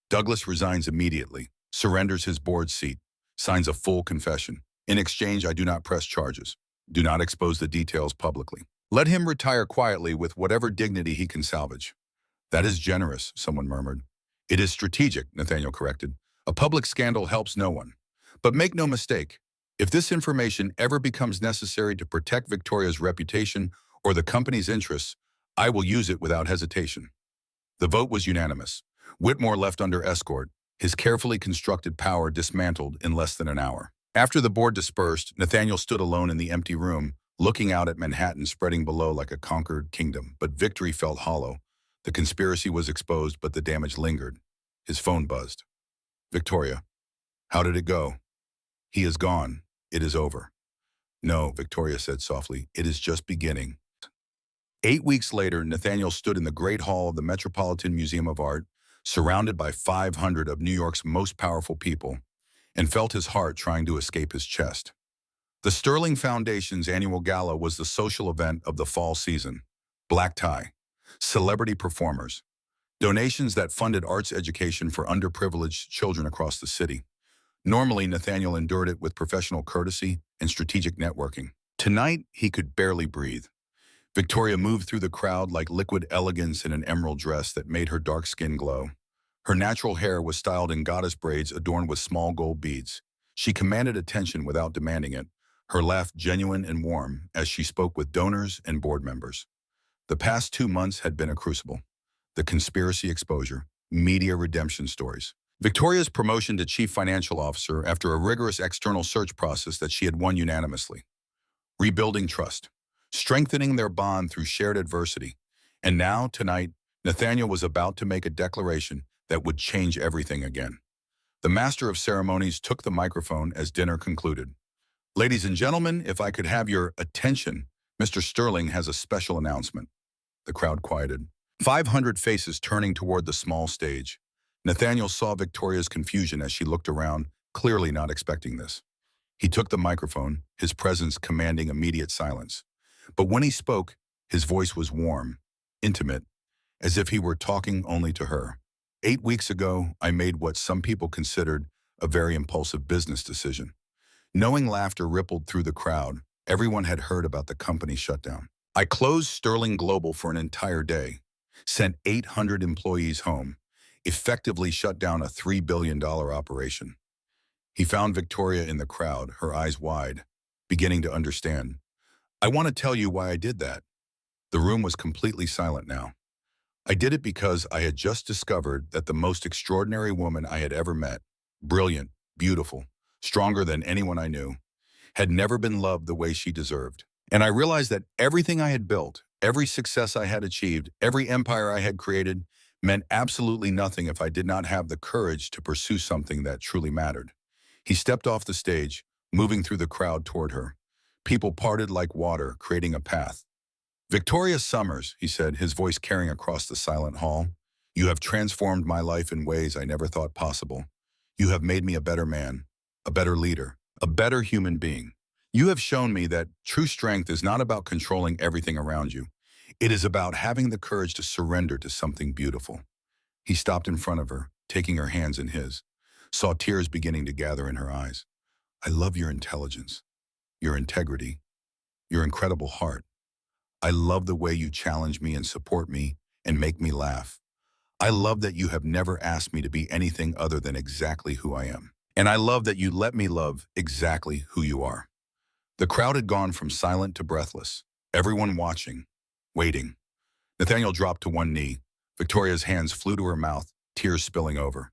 Douglas resigns immediately, surrenders his board seat, signs a full confession. In exchange, I do not press charges. Do not expose the details publicly. Let him retire quietly with whatever dignity he can salvage. That is generous, someone murmured. It is strategic, Nathaniel corrected. A public scandal helps no one. But make no mistake, if this information ever becomes necessary to protect Victoria's reputation or the company's interests, I will use it without hesitation. The vote was unanimous. Whitmore left under escort, his carefully constructed power dismantled in less than an hour. After the board dispersed, Nathaniel stood alone in the empty room, looking out at Manhattan spreading below like a conquered kingdom. But victory felt hollow. The conspiracy was exposed, but the damage lingered. His phone buzzed. Victoria. How did it go? He is gone. It is over. No, Victoria said softly. It is just beginning. 8 weeks later, Nathaniel stood in the Great Hall of the Metropolitan Museum of Art, surrounded by 500 of New York's most powerful people, and felt his heart trying to escape his chest. The Sterling Foundation's annual gala was the social event of the fall season. Black tie, celebrity performers, donations that funded arts education for underprivileged children across the city. Normally, Nathaniel endured it with professional courtesy and strategic networking. Tonight, he could barely breathe. Victoria moved through the crowd like liquid elegance in an emerald dress that made her dark skin glow. Her natural hair was styled in goddess braids adorned with small gold beads. She commanded attention without demanding it, her laugh genuine and warm as she spoke with donors and board members. The past 2 months had been a crucible. The conspiracy exposure, media redemption stories. Victoria's promotion to chief financial officer after a rigorous external search process that she had won unanimously. Rebuilding trust, strengthening their bond through shared adversity. And now, tonight, Nathaniel was about to make a declaration that would change everything again. The master of ceremonies took the microphone as dinner concluded. Ladies and gentlemen, if I could have your attention, Mr. Sterling has a special announcement. The crowd quieted. 500 faces turning toward the small stage. Nathaniel saw Victoria's confusion as she looked around, clearly not expecting this. He took the microphone, his presence commanding immediate silence. But when he spoke, his voice was warm, intimate, as if he were talking only to her. 8 weeks ago, I made what some people considered a very impulsive business decision. Knowing laughter rippled through the crowd, everyone had heard about the company shutdown. I closed Sterling Global for an entire day, sent 800 employees home, effectively shut down a $3 billion operation. He found Victoria in the crowd, her eyes wide, beginning to understand. I want to tell you why I did that. The room was completely silent now. I did it because I had just discovered that the most extraordinary woman I had ever met, brilliant, beautiful, stronger than anyone I knew, had never been loved the way she deserved. And I realized that everything I had built, every success I had achieved, every empire I had created, meant absolutely nothing if I did not have the courage to pursue something that truly mattered. He stepped off the stage, moving through the crowd toward her. People parted like water, creating a path. Victoria Summers, he said, his voice carrying across the silent hall, you have transformed my life in ways I never thought possible. You have made me a better man, a better leader, a better human being. You have shown me that true strength is not about controlling everything around you. It is about having the courage to surrender to something beautiful. He stopped in front of her, taking her hands in his, saw tears beginning to gather in her eyes. I love your intelligence, your integrity, your incredible heart. I love the way you challenge me and support me and make me laugh. I love that you have never asked me to be anything other than exactly who I am. And I love that you let me love exactly who you are. The crowd had gone from silent to breathless, everyone watching, waiting. Nathaniel dropped to one knee. Victoria's hands flew to her mouth, tears spilling over.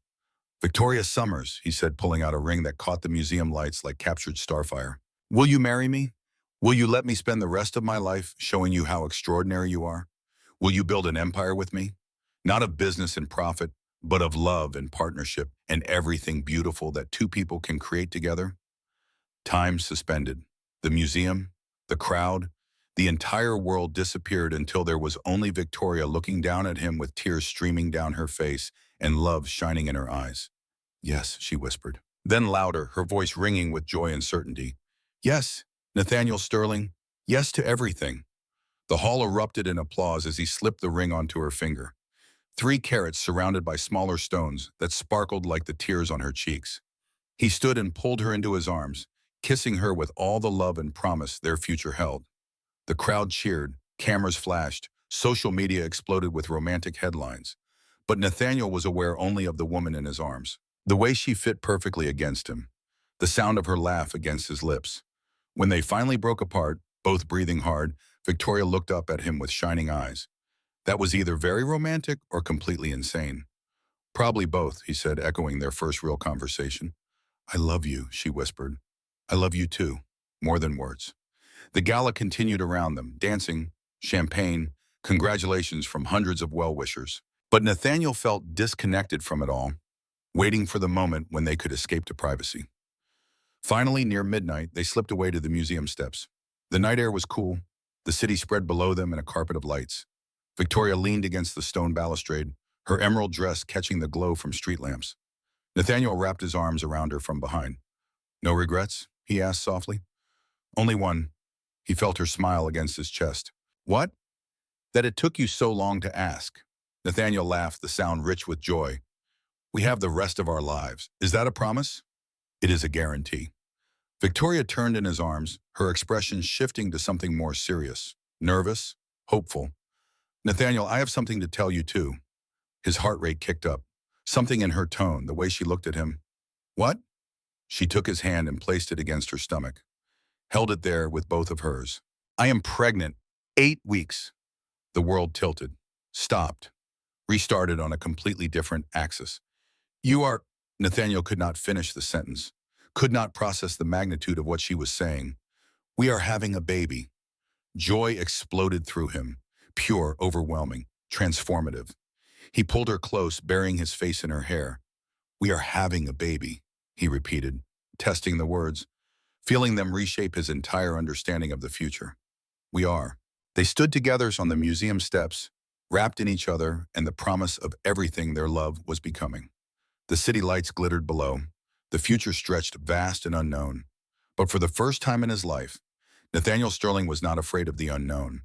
Victoria Summers, he said, pulling out a ring that caught the museum lights like captured starfire. Will you marry me? Will you let me spend the rest of my life showing you how extraordinary you are? Will you build an empire with me? Not of business and profit, but of love and partnership and everything beautiful that two people can create together? Time suspended. The museum, the crowd, the entire world disappeared until there was only Victoria looking down at him with tears streaming down her face and love shining in her eyes. Yes, she whispered. Then louder, her voice ringing with joy and certainty. Yes, Nathaniel Sterling, yes to everything. The hall erupted in applause as he slipped the ring onto her finger. 3 carats surrounded by smaller stones that sparkled like the tears on her cheeks. He stood and pulled her into his arms, kissing her with all the love and promise their future held. The crowd cheered, cameras flashed, social media exploded with romantic headlines. But Nathaniel was aware only of the woman in his arms. The way she fit perfectly against him. The sound of her laugh against his lips. When they finally broke apart, both breathing hard, Victoria looked up at him with shining eyes. That was either very romantic or completely insane. Probably both, he said, echoing their first real conversation. I love you, she whispered. I love you too, more than words. The gala continued around them, dancing, champagne, congratulations from hundreds of well-wishers. But Nathaniel felt disconnected from it all, waiting for the moment when they could escape to privacy. Finally, near midnight, they slipped away to the museum steps. The night air was cool, the city spread below them in a carpet of lights. Victoria leaned against the stone balustrade, her emerald dress catching the glow from street lamps. Nathaniel wrapped his arms around her from behind. No regrets? He asked softly. Only one. He felt her smile against his chest. What? That it took you so long to ask. Nathaniel laughed, the sound rich with joy. We have the rest of our lives. Is that a promise? It is a guarantee. Victoria turned in his arms, her expression shifting to something more serious, nervous, hopeful. Nathaniel, I have something to tell you too. His heart rate kicked up. Something in her tone, the way she looked at him. What? She took his hand and placed it against her stomach. Held it there with both of hers. I am pregnant. 8 weeks. The world tilted. Stopped. Restarted on a completely different axis. You are... Nathaniel could not finish the sentence. Could not process the magnitude of what she was saying. We are having a baby. Joy exploded through him. Pure, overwhelming, transformative. He pulled her close, burying his face in her hair. We are having a baby, he repeated, testing the words, feeling them reshape his entire understanding of the future. We are. They stood together on the museum steps, wrapped in each other and the promise of everything their love was becoming. The city lights glittered below. The future stretched vast and unknown. But for the first time in his life, Nathaniel Sterling was not afraid of the unknown,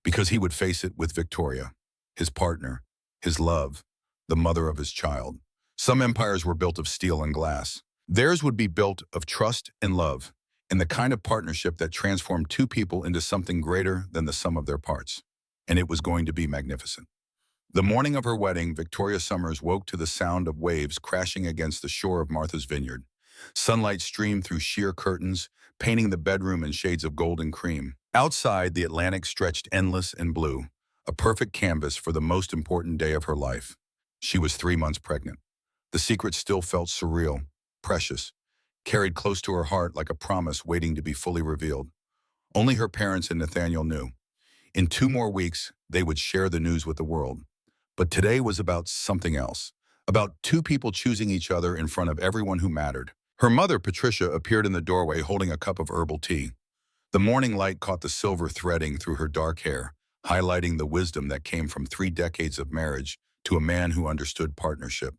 because he would face it with Victoria, his partner, his love, the mother of his child. Some empires were built of steel and glass. Theirs would be built of trust and love, and the kind of partnership that transformed 2 people into something greater than the sum of their parts. And it was going to be magnificent. The morning of her wedding, Victoria Summers woke to the sound of waves crashing against the shore of Martha's Vineyard. Sunlight streamed through sheer curtains, painting the bedroom in shades of gold and cream. Outside, the Atlantic stretched endless and blue, a perfect canvas for the most important day of her life. She was 3 months pregnant. The secret still felt surreal, precious, carried close to her heart like a promise waiting to be fully revealed. Only her parents and Nathaniel knew. In 2 more weeks, they would share the news with the world. But today was about something else, about 2 people choosing each other in front of everyone who mattered. Her mother, Patricia, appeared in the doorway holding a cup of herbal tea. The morning light caught the silver threading through her dark hair, highlighting the wisdom that came from 3 decades of marriage to a man who understood partnership.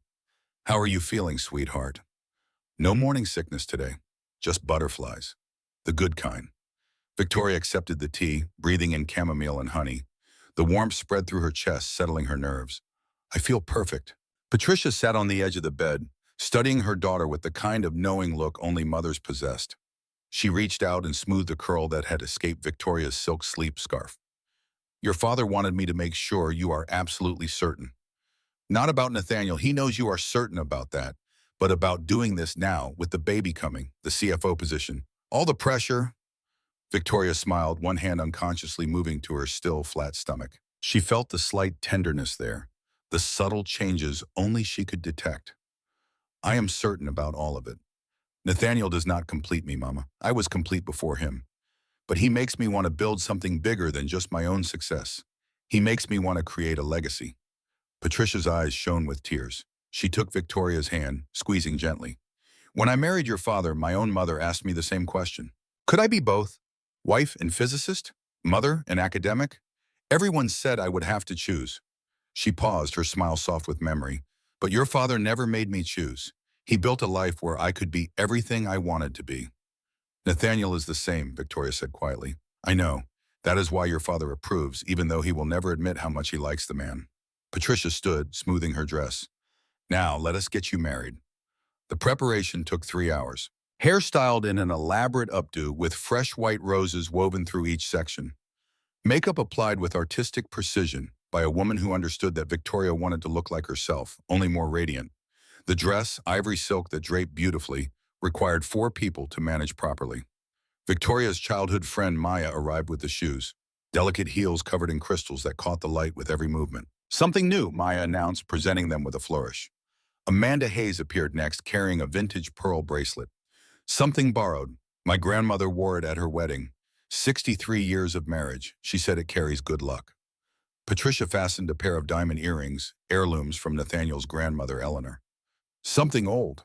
How are you feeling, sweetheart? No morning sickness today, just butterflies. The good kind. Victoria accepted the tea, breathing in chamomile and honey. The warmth spread through her chest, settling her nerves. I feel perfect. Patricia sat on the edge of the bed, studying her daughter with the kind of knowing look only mothers possessed. She reached out and smoothed the curl that had escaped Victoria's silk sleep scarf. Your father wanted me to make sure you are absolutely certain. Not about Nathaniel, he knows you are certain about that, but about doing this now with the baby coming, the CFO position. All the pressure. Victoria smiled, one hand unconsciously moving to her still, flat stomach. She felt the slight tenderness there, the subtle changes only she could detect. I am certain about all of it. Nathaniel does not complete me, Mama. I was complete before him. But he makes me want to build something bigger than just my own success. He makes me want to create a legacy. Patricia's eyes shone with tears. She took Victoria's hand, squeezing gently. When I married your father, my own mother asked me the same question. Could I be both? Wife and physicist? Mother and academic? Everyone said I would have to choose. She paused, her smile soft with memory. But your father never made me choose. He built a life where I could be everything I wanted to be. Nathaniel is the same, Victoria said quietly. I know. That is why your father approves, even though he will never admit how much he likes the man. Patricia stood, smoothing her dress. Now, let us get you married. The preparation took 3 hours. Hairstyled in an elaborate updo with fresh white roses woven through each section. Makeup applied with artistic precision by a woman who understood that Victoria wanted to look like herself, only more radiant. The dress, ivory silk that draped beautifully, required 4 people to manage properly. Victoria's childhood friend Maya arrived with the shoes, delicate heels covered in crystals that caught the light with every movement. Something new, Maya announced, presenting them with a flourish. Amanda Hayes appeared next, carrying a vintage pearl bracelet. Something borrowed. My grandmother wore it at her wedding. 63 years of marriage. She said it carries good luck. Patricia fastened a pair of diamond earrings, heirlooms from Nathaniel's grandmother, Eleanor. Something old.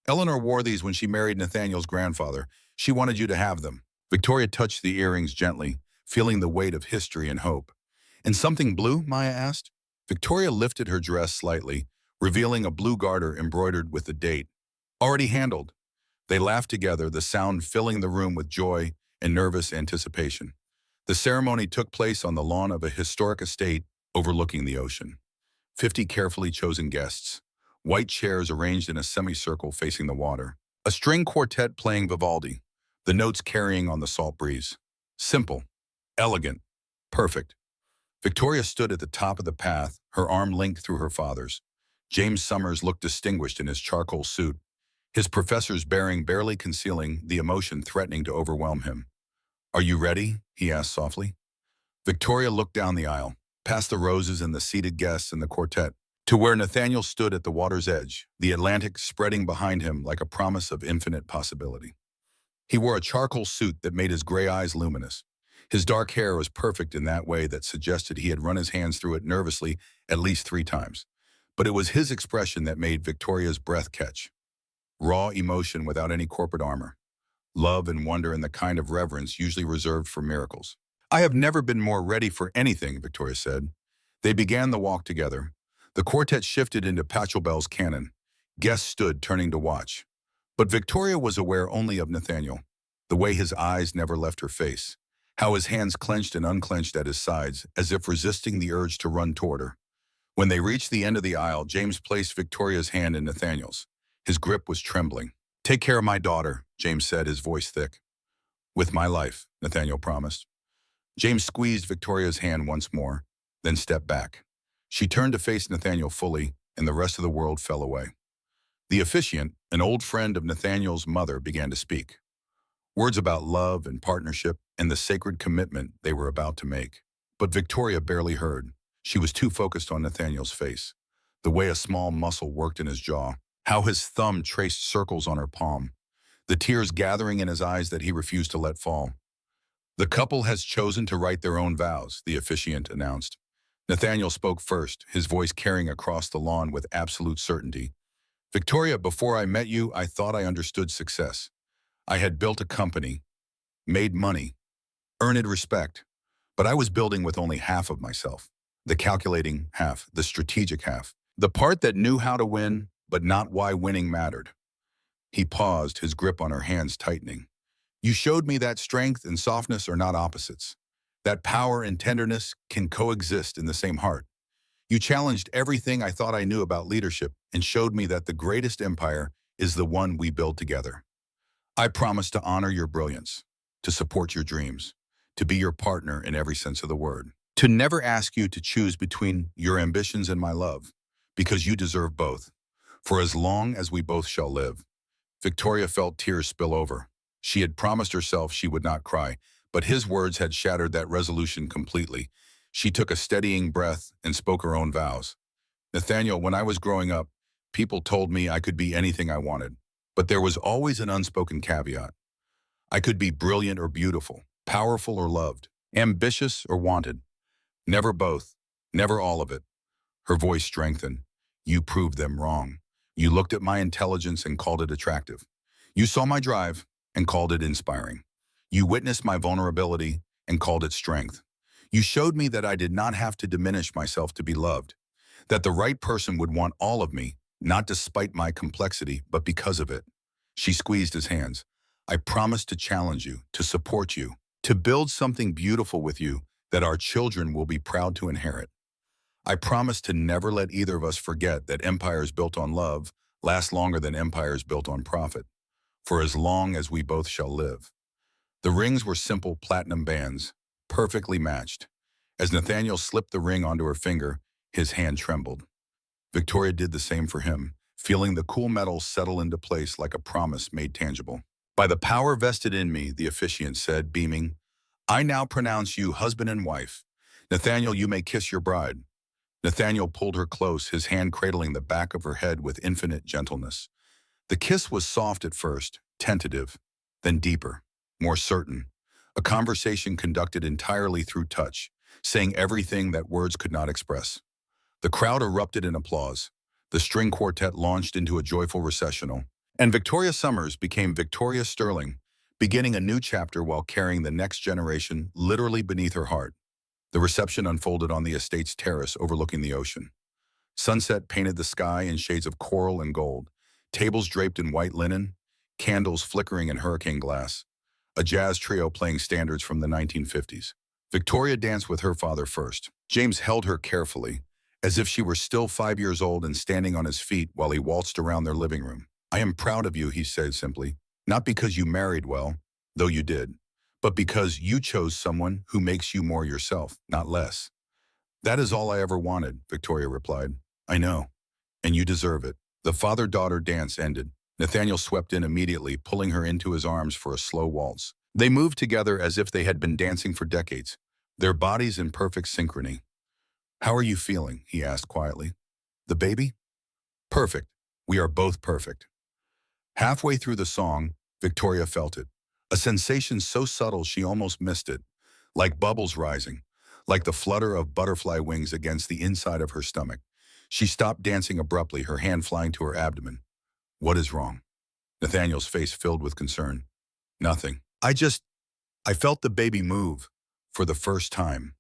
Eleanor wore these when she married Nathaniel's grandfather. She wanted you to have them. Victoria touched the earrings gently, feeling the weight of history and hope. And something blue? Maya asked. Victoria lifted her dress slightly, revealing a blue garter embroidered with the date. Already handled. They laughed together, the sound filling the room with joy and nervous anticipation. The ceremony took place on the lawn of a historic estate overlooking the ocean. 50 carefully chosen guests. White chairs arranged in a semicircle facing the water. A string quartet playing Vivaldi, the notes carrying on the salt breeze. Simple, elegant, perfect. Victoria stood at the top of the path, her arm linked through her father's. James Summers looked distinguished in his charcoal suit, his professor's bearing barely concealing the emotion threatening to overwhelm him. Are you ready? He asked softly. Victoria looked down the aisle, past the roses and the seated guests and the quartet, to where Nathaniel stood at the water's edge, the Atlantic spreading behind him like a promise of infinite possibility. He wore a charcoal suit that made his gray eyes luminous. His dark hair was perfect in that way that suggested he had run his hands through it nervously at least 3 times. But it was his expression that made Victoria's breath catch. Raw emotion without any corporate armor. Love and wonder and the kind of reverence usually reserved for miracles. I have never been more ready for anything, Victoria said. They began the walk together. The quartet shifted into Pachelbel's canon. Guests stood, turning to watch. But Victoria was aware only of Nathaniel, the way his eyes never left her face, how his hands clenched and unclenched at his sides, as if resisting the urge to run toward her. When they reached the end of the aisle, James placed Victoria's hand in Nathaniel's. His grip was trembling. Take care of my daughter, James said, his voice thick. With my life, Nathaniel promised. James squeezed Victoria's hand once more, then stepped back. She turned to face Nathaniel fully, and the rest of the world fell away. The officiant, an old friend of Nathaniel's mother, began to speak. Words about love and partnership and the sacred commitment they were about to make. But Victoria barely heard. She was too focused on Nathaniel's face, the way a small muscle worked in his jaw, how his thumb traced circles on her palm, the tears gathering in his eyes that he refused to let fall. The couple has chosen to write their own vows, the officiant announced. Nathaniel spoke first, his voice carrying across the lawn with absolute certainty. Victoria, before I met you, I thought I understood success. I had built a company, made money, earned respect, but I was building with only half of myself. The calculating half, the strategic half, the part that knew how to win, but not why winning mattered. He paused, his grip on her hands tightening. You showed me that strength and softness are not opposites. That power and tenderness can coexist in the same heart. You challenged everything I thought I knew about leadership and showed me that the greatest empire is the one we build together. I promise to honor your brilliance, to support your dreams, to be your partner in every sense of the word, to never ask you to choose between your ambitions and my love, because you deserve both, for as long as we both shall live. Victoria felt tears spill over. She had promised herself she would not cry, but his words had shattered that resolution completely. She took a steadying breath and spoke her own vows. Nathaniel, when I was growing up, people told me I could be anything I wanted, but there was always an unspoken caveat. I could be brilliant or beautiful, powerful or loved, ambitious or wanted. Never both, never all of it. Her voice strengthened. You proved them wrong. You looked at my intelligence and called it attractive. You saw my drive and called it inspiring. You witnessed my vulnerability and called it strength. You showed me that I did not have to diminish myself to be loved, that the right person would want all of me, not despite my complexity, but because of it. She squeezed his hands. I promise to challenge you, to support you, To build something beautiful with you that our children will be proud to inherit. I promise to never let either of us forget that empires built on love last longer than empires built on profit, for as long as we both shall live. The rings were simple platinum bands, perfectly matched. As Nathaniel slipped the ring onto her finger, his hand trembled. Victoria did the same for him, feeling the cool metal settle into place like a promise made tangible. By the power vested in me, the officiant said, beaming, I now pronounce you husband and wife. Nathaniel, you may kiss your bride. Nathaniel pulled her close, his hand cradling the back of her head with infinite gentleness. The kiss was soft at first, tentative, then deeper, more certain. A conversation conducted entirely through touch, saying everything that words could not express. The crowd erupted in applause. The string quartet launched into a joyful recessional, and Victoria Summers became Victoria Sterling, beginning a new chapter while carrying the next generation literally beneath her heart. The reception unfolded on the estate's terrace overlooking the ocean. Sunset painted the sky in shades of coral and gold, tables draped in white linen, candles flickering in hurricane glass, a jazz trio playing standards from the 1950s. Victoria danced with her father first. James held her carefully, as if she were still 5 years old and standing on his feet while he waltzed around their living room. I am proud of you, he said simply, not because you married well, though you did, but because you chose someone who makes you more yourself, not less. That is all I ever wanted, Victoria replied. I know, and you deserve it. The father-daughter dance ended. Nathaniel swept in immediately, pulling her into his arms for a slow waltz. They moved together as if they had been dancing for decades, their bodies in perfect synchrony. How are you feeling? He asked quietly. The baby? Perfect. We are both perfect. Halfway through the song, Victoria felt it. A sensation so subtle she almost missed it, like bubbles rising, like the flutter of butterfly wings against the inside of her stomach. She stopped dancing abruptly, her hand flying to her abdomen. What is wrong? Nathaniel's face filled with concern. Nothing. I felt the baby move for the first time.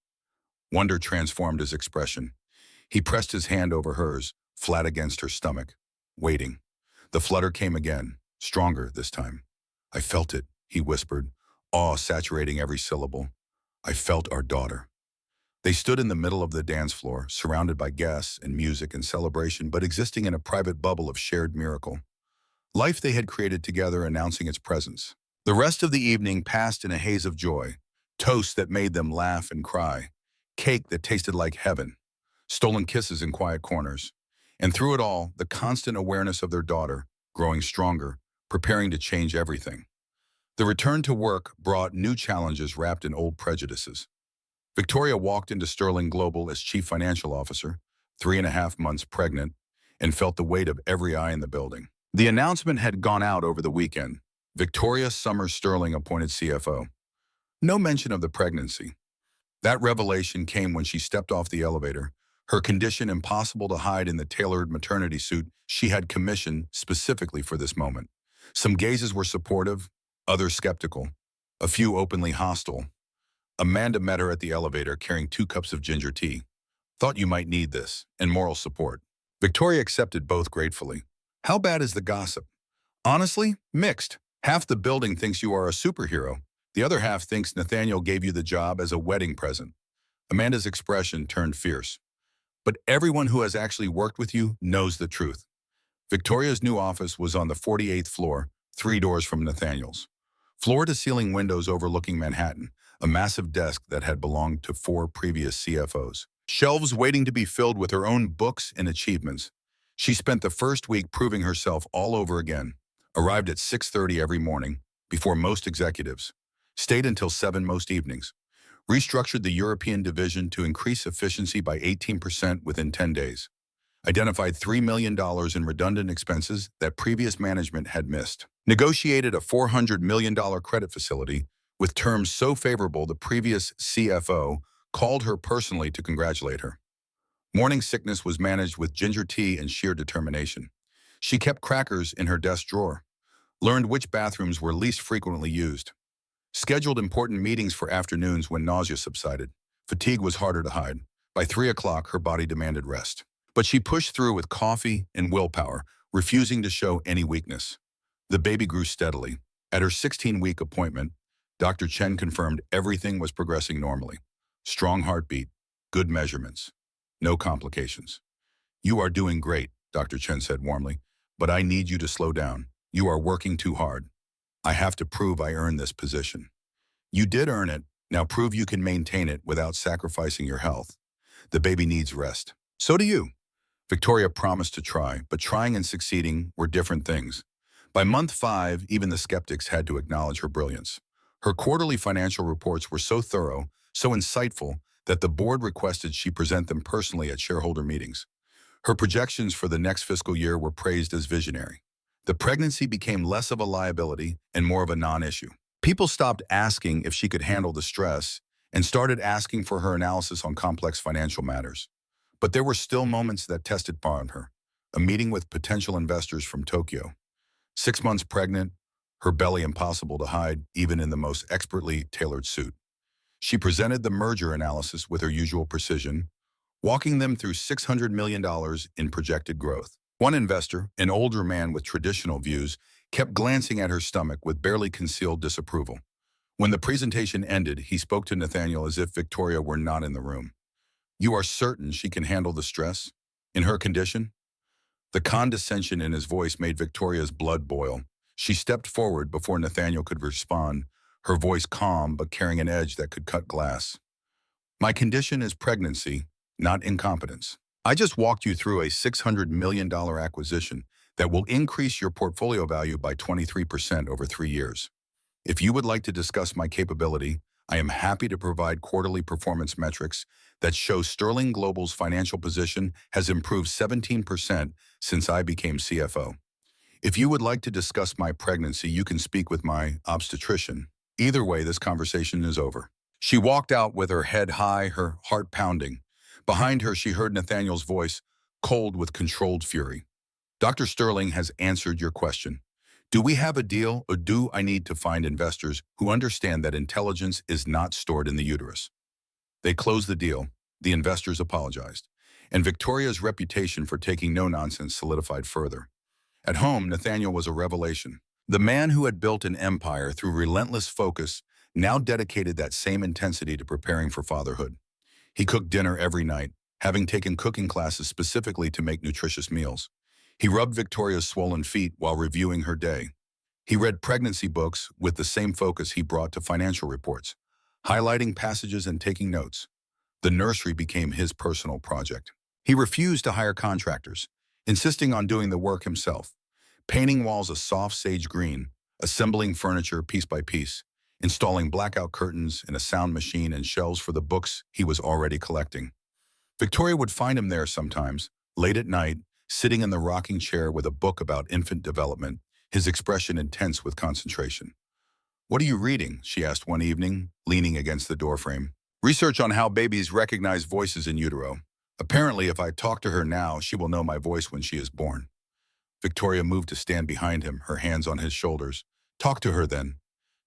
Wonder transformed his expression. He pressed his hand over hers, flat against her stomach, waiting. The flutter came again, stronger this time. I felt it, he whispered, awe saturating every syllable. I felt our daughter. They stood in the middle of the dance floor, surrounded by guests and music and celebration, but existing in a private bubble of shared miracle. Life they had created together announcing its presence. The rest of the evening passed in a haze of joy, toasts that made them laugh and cry, cake that tasted like heaven, stolen kisses in quiet corners. And through it all, the constant awareness of their daughter, growing stronger, preparing to change everything. The return to work brought new challenges wrapped in old prejudices. Victoria walked into Sterling Global as chief financial officer, 3.5 months pregnant, and felt the weight of every eye in the building. The announcement had gone out over the weekend. Victoria Summers Sterling appointed CFO. No mention of the pregnancy. That revelation came when she stepped off the elevator, her condition impossible to hide in the tailored maternity suit she had commissioned specifically for this moment. Some gazes were supportive, others skeptical, a few openly hostile. Amanda met her at the elevator carrying 2 cups of ginger tea. Thought you might need this, and moral support. Victoria accepted both gratefully. How bad is the gossip? Honestly, mixed. Half the building thinks you are a superhero. The other half thinks Nathaniel gave you the job as a wedding present. Amanda's expression turned fierce. But everyone who has actually worked with you knows the truth. Victoria's new office was on the 48th floor, 3 doors from Nathaniel's. Floor-to-ceiling windows overlooking Manhattan, a massive desk that had belonged to 4 previous CFOs. Shelves waiting to be filled with her own books and achievements. She spent the first week proving herself all over again, arrived at 6:30 every morning, before most executives, stayed until 7 most evenings, restructured the European division to increase efficiency by 18% within 10 days, identified $3 million in redundant expenses that previous management had missed, negotiated a $400 million credit facility with terms so favorable the previous CFO called her personally to congratulate her. Morning sickness was managed with ginger tea and sheer determination. She kept crackers in her desk drawer, learned which bathrooms were least frequently used, scheduled important meetings for afternoons when nausea subsided. Fatigue was harder to hide. By 3 o'clock, her body demanded rest. But she pushed through with coffee and willpower, refusing to show any weakness. The baby grew steadily. At her 16-week appointment, Dr. Chen confirmed everything was progressing normally. Strong heartbeat, good measurements, no complications. You are doing great, Dr. Chen said warmly, but I need you to slow down. You are working too hard. I have to prove I earned this position. You did earn it. Now prove you can maintain it without sacrificing your health. The baby needs rest. So do you. Victoria promised to try, but trying and succeeding were different things. By month 5, even the skeptics had to acknowledge her brilliance. Her quarterly financial reports were so thorough, so insightful, that the board requested she present them personally at shareholder meetings. Her projections for the next fiscal year were praised as visionary. The pregnancy became less of a liability and more of a non-issue. People stopped asking if she could handle the stress and started asking for her analysis on complex financial matters. But there were still moments that tested upon her. A meeting with potential investors from Tokyo. 6 months pregnant, her belly impossible to hide even in the most expertly tailored suit. She presented the merger analysis with her usual precision, walking them through $600 million in projected growth. One investor, an older man with traditional views, kept glancing at her stomach with barely concealed disapproval. When the presentation ended, he spoke to Nathaniel as if Victoria were not in the room. You are certain she can handle the stress? In her condition? The condescension in his voice made Victoria's blood boil. She stepped forward before Nathaniel could respond, her voice calm but carrying an edge that could cut glass. My condition is pregnancy, not incompetence. I just walked you through a $600 million acquisition that will increase your portfolio value by 23% over 3 years. If you would like to discuss my capability, I am happy to provide quarterly performance metrics that show Sterling Global's financial position has improved 17% since I became CFO. If you would like to discuss my pregnancy, you can speak with my obstetrician. Either way, this conversation is over. She walked out with her head high, her heart pounding. Behind her, she heard Nathaniel's voice, cold with controlled fury. Dr. Sterling has answered your question. Do we have a deal, or do I need to find investors who understand that intelligence is not stored in the uterus? They closed the deal. The investors apologized. And Victoria's reputation for taking no nonsense solidified further. At home, Nathaniel was a revelation. The man who had built an empire through relentless focus now dedicated that same intensity to preparing for fatherhood. He cooked dinner every night, having taken cooking classes specifically to make nutritious meals. He rubbed Victoria's swollen feet while reviewing her day. He read pregnancy books with the same focus he brought to financial reports, highlighting passages and taking notes. The nursery became his personal project. He refused to hire contractors, insisting on doing the work himself, painting walls a soft sage green, assembling furniture piece by piece, installing blackout curtains and a sound machine and shelves for the books he was already collecting. Victoria would find him there sometimes, late at night, sitting in the rocking chair with a book about infant development, his expression intense with concentration. What are you reading? She asked one evening, leaning against the doorframe. Research on how babies recognize voices in utero. Apparently, if I talk to her now, she will know my voice when she is born. Victoria moved to stand behind him, her hands on his shoulders. Talk to her then.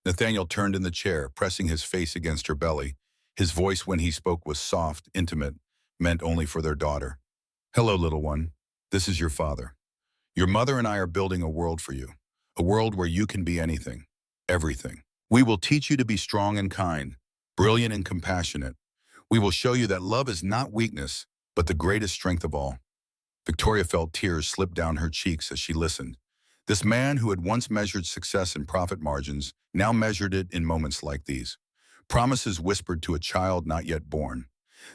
Nathaniel turned in the chair, pressing his face against her belly. His voice when he spoke was soft, intimate, meant only for their daughter. Hello, little one. This is your father. Your mother and I are building a world for you. A world where you can be anything, everything. We will teach you to be strong and kind, brilliant and compassionate. We will show you that love is not weakness, but the greatest strength of all. Victoria felt tears slip down her cheeks as she listened. This man who had once measured success in profit margins now measured it in moments like these. Promises whispered to a child not yet born.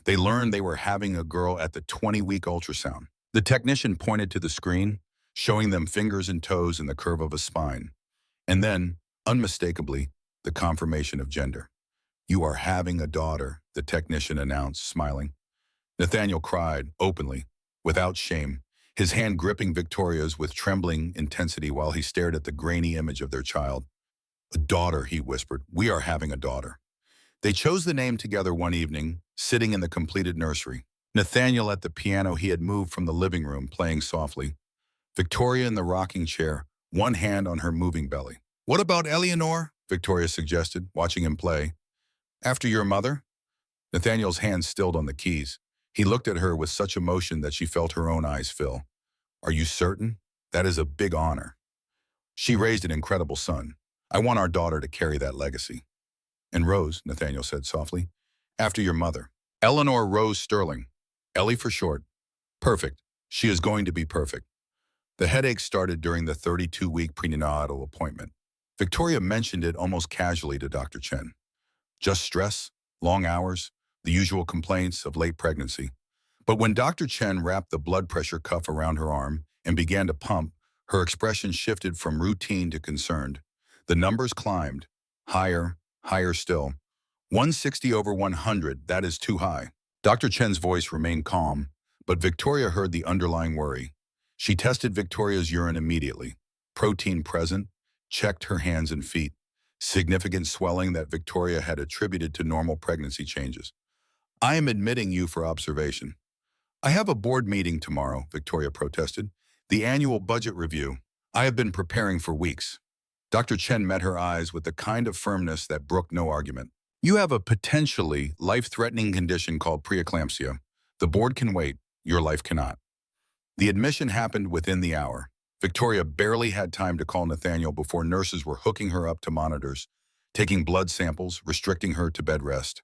They learned they were having a girl at the 20-week ultrasound. The technician pointed to the screen, showing them fingers and toes and the curve of a spine. And then, unmistakably, the confirmation of gender. You are having a daughter, the technician announced, smiling. Nathaniel cried, openly, without shame, his hand gripping Victoria's with trembling intensity while he stared at the grainy image of their child. A daughter, he whispered. We are having a daughter. They chose the name together one evening, sitting in the completed nursery. Nathaniel at the piano he had moved from the living room, playing softly. Victoria in the rocking chair, one hand on her moving belly. What about Eleanor? Victoria suggested, watching him play. After your mother? Nathaniel's hand stilled on the keys. He looked at her with such emotion that she felt her own eyes fill. Are you certain? That is a big honor. She raised an incredible son. I want our daughter to carry that legacy. And Rose, Nathaniel said softly. After your mother. Eleanor Rose Sterling. Ellie for short. Perfect. She is going to be perfect. The headache started during the 32-week prenatal appointment. Victoria mentioned it almost casually to Dr. Chen. Just stress, long hours, the usual complaints of late pregnancy. But when Dr. Chen wrapped the blood pressure cuff around her arm and began to pump, her expression shifted from routine to concerned. The numbers climbed. Higher, higher still. 160 over 100, that is too high. Dr. Chen's voice remained calm, but Victoria heard the underlying worry. She tested Victoria's urine immediately. Protein present, checked her hands and feet. Significant swelling that Victoria had attributed to normal pregnancy changes. I am admitting you for observation. I have a board meeting tomorrow, Victoria protested. The annual budget review. I have been preparing for weeks. Dr. Chen met her eyes with the kind of firmness that brooked no argument. You have a potentially life-threatening condition called preeclampsia. The board can wait. Your life cannot. The admission happened within the hour. Victoria barely had time to call Nathaniel before nurses were hooking her up to monitors, taking blood samples, restricting her to bed rest.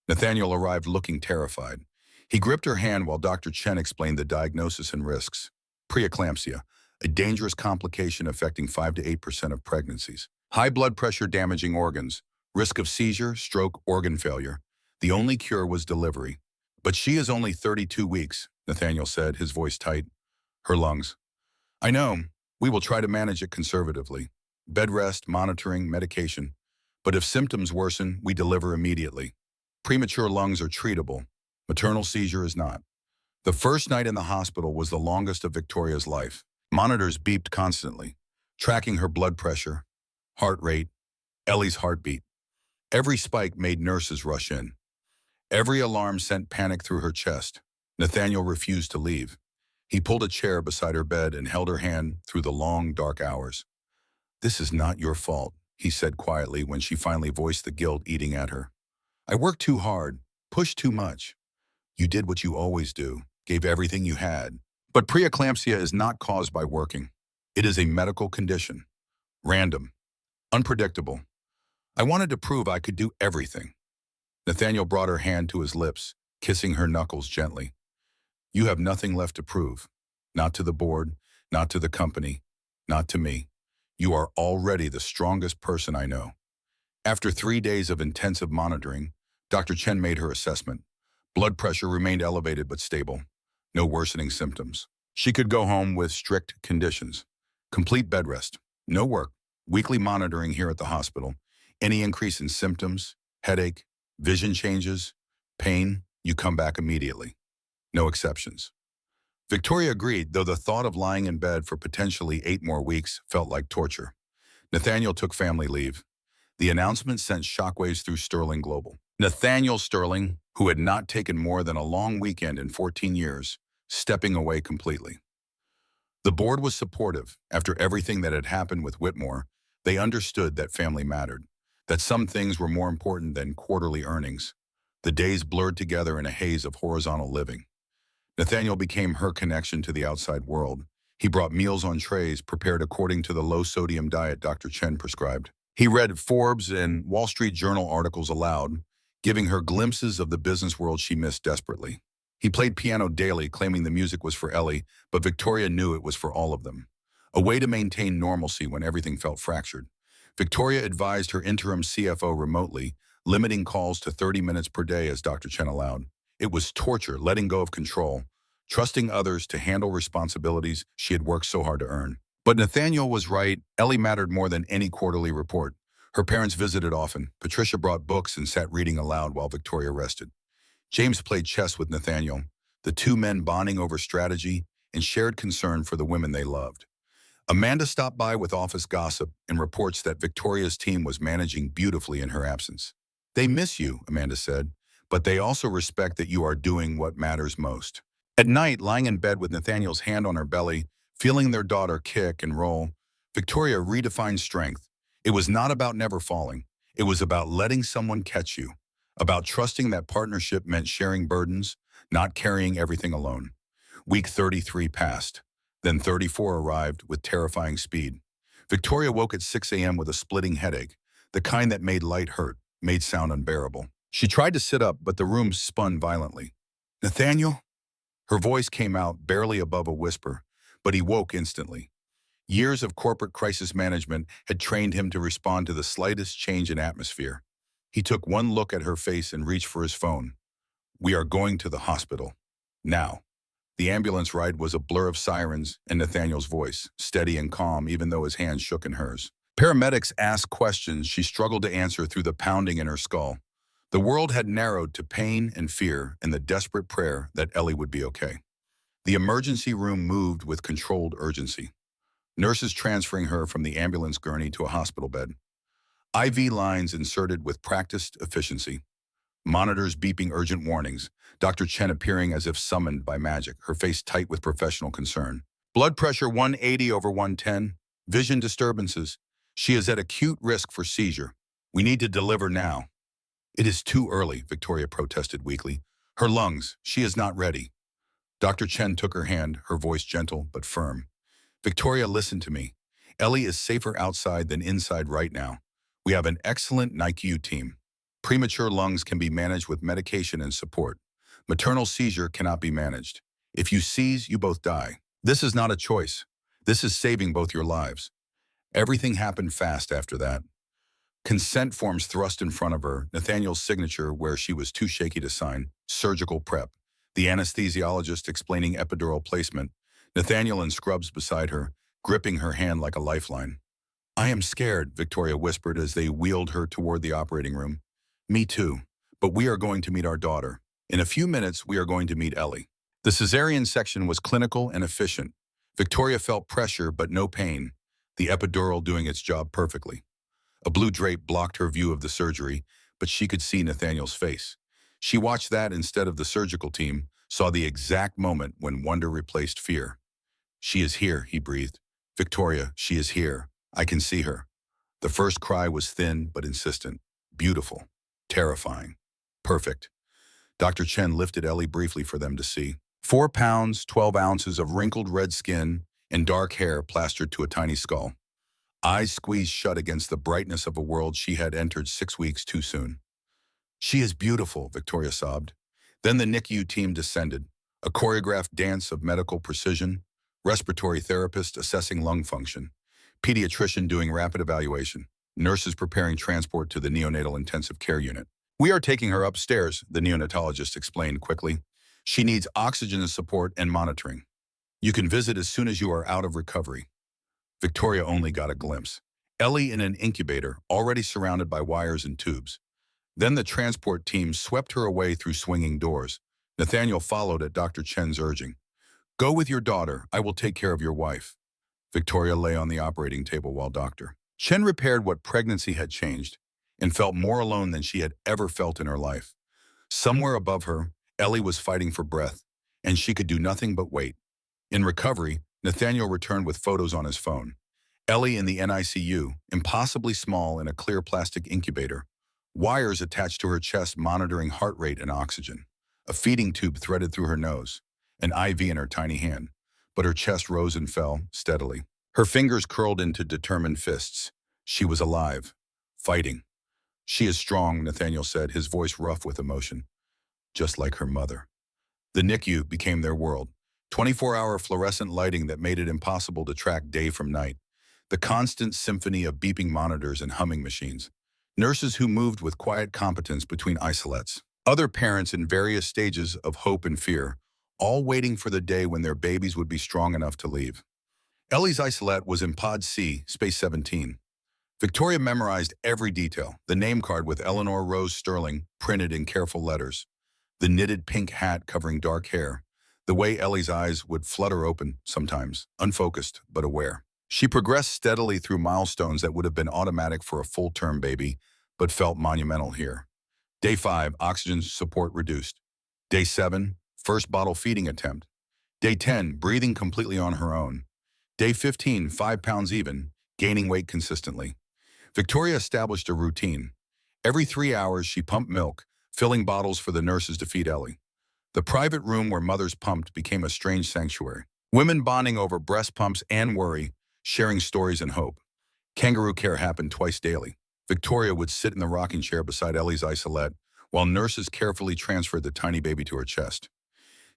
Nathaniel arrived looking terrified. He gripped her hand while Dr. Chen explained the diagnosis and risks. Preeclampsia, a dangerous complication affecting 5 to 8% of pregnancies. High blood pressure damaging organs, risk of seizure, stroke, organ failure. The only cure was delivery. But she is only 32 weeks, Nathaniel said, his voice tight. Her lungs. I know. We will try to manage it conservatively. Bed rest, monitoring, medication. But if symptoms worsen, we deliver immediately. Premature lungs are treatable. Maternal seizure is not. The first night in the hospital was the longest of Victoria's life. Monitors beeped constantly, tracking her blood pressure, heart rate, Ellie's heartbeat. Every spike made nurses rush in. Every alarm sent panic through her chest. Nathaniel refused to leave. He pulled a chair beside her bed and held her hand through the long, dark hours. This is not your fault, he said quietly when she finally voiced the guilt eating at her. I worked too hard, pushed too much. You did what you always do, gave everything you had. But preeclampsia is not caused by working. It is a medical condition. Random. Unpredictable. I wanted to prove I could do everything. Nathaniel brought her hand to his lips, kissing her knuckles gently. You have nothing left to prove. Not to the board, not to the company, not to me. You are already the strongest person I know. After 3 days of intensive monitoring, Dr. Chen made her assessment. Blood pressure remained elevated but stable. No worsening symptoms. She could go home with strict conditions. Complete bed rest. No work. Weekly monitoring here at the hospital. Any increase in symptoms, headache, vision changes, pain, you come back immediately. No exceptions. Victoria agreed, though the thought of lying in bed for potentially 8 more weeks felt like torture. Nathaniel took family leave. The announcement sent shockwaves through Sterling Global. Nathaniel Sterling, who had not taken more than a long weekend in 14 years, stepping away completely. The board was supportive. After everything that had happened with Whitmore, they understood that family mattered, that some things were more important than quarterly earnings. The days blurred together in a haze of horizontal living. Nathaniel became her connection to the outside world. He brought meals on trays prepared according to the low-sodium diet Dr. Chen prescribed. He read Forbes and Wall Street Journal articles aloud, giving her glimpses of the business world she missed desperately. He played piano daily, claiming the music was for Ellie, but Victoria knew it was for all of them. A way to maintain normalcy when everything felt fractured. Victoria advised her interim CFO remotely, limiting calls to 30 minutes per day as Dr. Chen allowed. It was torture, letting go of control, trusting others to handle responsibilities she had worked so hard to earn. But Nathaniel was right. Ellie mattered more than any quarterly report. Her parents visited often. Patricia brought books and sat reading aloud while Victoria rested. James played chess with Nathaniel, the two men bonding over strategy and shared concern for the women they loved. Amanda stopped by with office gossip and reports that Victoria's team was managing beautifully in her absence. They miss you, Amanda said, but they also respect that you are doing what matters most. At night, lying in bed with Nathaniel's hand on her belly, feeling their daughter kick and roll, Victoria redefined strength. It was not about never falling. It was about letting someone catch you, about trusting that partnership meant sharing burdens, not carrying everything alone. Week 33 passed. Then 34 arrived with terrifying speed. Victoria woke at 6 a.m. with a splitting headache, the kind that made light hurt. made sound unbearable. She tried to sit up, but the room spun violently. "Nathaniel?" Her voice came out barely above a whisper, but he woke instantly. Years of corporate crisis management had trained him to respond to the slightest change in atmosphere. He took one look at her face and reached for his phone. "We are going to the hospital. Now." The ambulance ride was a blur of sirens and Nathaniel's voice, steady and calm even though his hands shook in hers. Paramedics asked questions she struggled to answer through the pounding in her skull. The world had narrowed to pain and fear and the desperate prayer that Ellie would be okay. The emergency room moved with controlled urgency. Nurses transferring her from the ambulance gurney to a hospital bed. IV lines inserted with practiced efficiency. Monitors beeping urgent warnings. Dr. Chen appearing as if summoned by magic, her face tight with professional concern. Blood pressure 180 over 110. Vision disturbances. She is at acute risk for seizure. We need to deliver now. It is too early, Victoria protested weakly. Her lungs, she is not ready. Dr. Chen took her hand, her voice gentle but firm. Victoria, listen to me. Ellie is safer outside than inside right now. We have an excellent NICU team. Premature lungs can be managed with medication and support. Maternal seizure cannot be managed. If you seize, you both die. This is not a choice. This is saving both your lives. Everything happened fast after that. Consent forms thrust in front of her, Nathaniel's signature where she was too shaky to sign, surgical prep, the anesthesiologist explaining epidural placement, Nathaniel in scrubs beside her, gripping her hand like a lifeline. I am scared, Victoria whispered as they wheeled her toward the operating room. Me too, but we are going to meet our daughter. In a few minutes, we are going to meet Ellie. The cesarean section was clinical and efficient. Victoria felt pressure but no pain, the epidural doing its job perfectly. A blue drape blocked her view of the surgery, but she could see Nathaniel's face. She watched that instead of the surgical team, saw the exact moment when wonder replaced fear. She is here, he breathed. Victoria, she is here. I can see her. The first cry was thin but insistent. Beautiful. Terrifying. Perfect. Dr. Chen lifted Ellie briefly for them to see. 4 pounds, 12 ounces of wrinkled red skin and dark hair plastered to a tiny skull. Eyes squeezed shut against the brightness of a world she had entered 6 weeks too soon. She is beautiful, Victoria sobbed. Then the NICU team descended, a choreographed dance of medical precision, respiratory therapist assessing lung function, pediatrician doing rapid evaluation, nurses preparing transport to the neonatal intensive care unit. We are taking her upstairs, the neonatologist explained quickly. She needs oxygen support and monitoring. You can visit as soon as you are out of recovery. Victoria only got a glimpse. Ellie in an incubator, already surrounded by wires and tubes. Then the transport team swept her away through swinging doors. Nathaniel followed at Dr. Chen's urging. Go with your daughter. I will take care of your wife. Victoria lay on the operating table while Dr. Chen repaired what pregnancy had changed and felt more alone than she had ever felt in her life. Somewhere above her, Ellie was fighting for breath, and she could do nothing but wait. In recovery, Nathaniel returned with photos on his phone. Ellie in the NICU, impossibly small in a clear plastic incubator. Wires attached to her chest monitoring heart rate and oxygen. A feeding tube threaded through her nose. An IV in her tiny hand. But her chest rose and fell, steadily. Her fingers curled into determined fists. She was alive. Fighting. She is strong, Nathaniel said, his voice rough with emotion. Just like her mother. The NICU became their world. 24-hour fluorescent lighting that made it impossible to track day from night. The constant symphony of beeping monitors and humming machines. Nurses who moved with quiet competence between isolates. Other parents in various stages of hope and fear, all waiting for the day when their babies would be strong enough to leave. Ellie's isolette was in Pod C, Space 17. Victoria memorized every detail, the name card with Eleanor Rose Sterling printed in careful letters, the knitted pink hat covering dark hair, the way Ellie's eyes would flutter open sometimes, unfocused but aware. She progressed steadily through milestones that would have been automatic for a full-term baby, but felt monumental here. Day 5, oxygen support reduced. Day 7, first bottle feeding attempt. Day 10, breathing completely on her own. Day 15, 5 pounds even, gaining weight consistently. Victoria established a routine. Every 3 hours, she pumped milk, filling bottles for the nurses to feed Ellie. The private room where mothers pumped became a strange sanctuary. Women bonding over breast pumps and worry, sharing stories and hope. Kangaroo care happened twice daily. Victoria would sit in the rocking chair beside Ellie's isolette while nurses carefully transferred the tiny baby to her chest.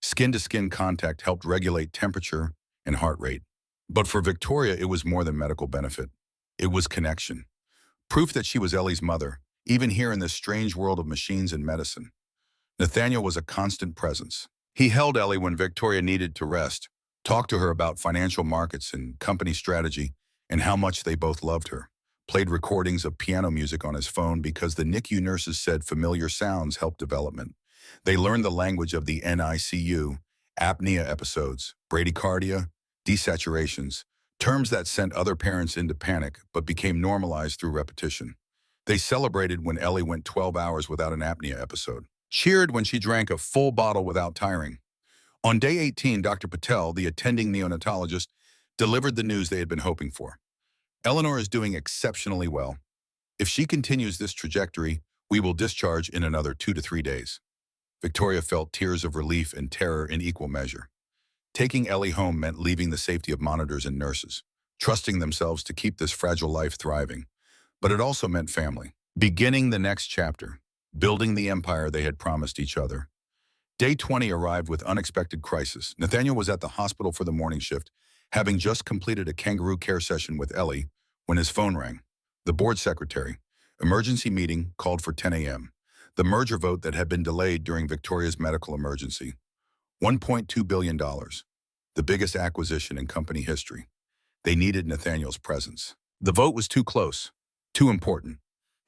Skin-to-skin contact helped regulate temperature and heart rate. But for Victoria, it was more than medical benefit. It was connection. Proof that she was Ellie's mother, even here in this strange world of machines and medicine. Nathaniel was a constant presence. He held Ellie when Victoria needed to rest, talked to her about financial markets and company strategy, and how much they both loved her. Played recordings of piano music on his phone because the NICU nurses said familiar sounds help development. They learned the language of the NICU, apnea episodes, bradycardia, desaturations, terms that sent other parents into panic but became normalized through repetition. They celebrated when Ellie went 12 hours without an apnea episode, cheered when she drank a full bottle without tiring. On day 18, Dr. Patel, the attending neonatologist, delivered the news they had been hoping for. Eleanor is doing exceptionally well. If she continues this trajectory, we will discharge in another 2 to 3 days. Victoria felt tears of relief and terror in equal measure. Taking Ellie home meant leaving the safety of monitors and nurses, trusting themselves to keep this fragile life thriving. But it also meant family. Beginning the next chapter, building the empire they had promised each other. Day 20 arrived with unexpected crisis. Nathaniel was at the hospital for the morning shift, having just completed a kangaroo care session with Ellie when his phone rang. The board secretary, emergency meeting called for 10 a.m. The merger vote that had been delayed during Victoria's medical emergency. $1.2 billion, the biggest acquisition in company history. They needed Nathaniel's presence. The vote was too close, too important.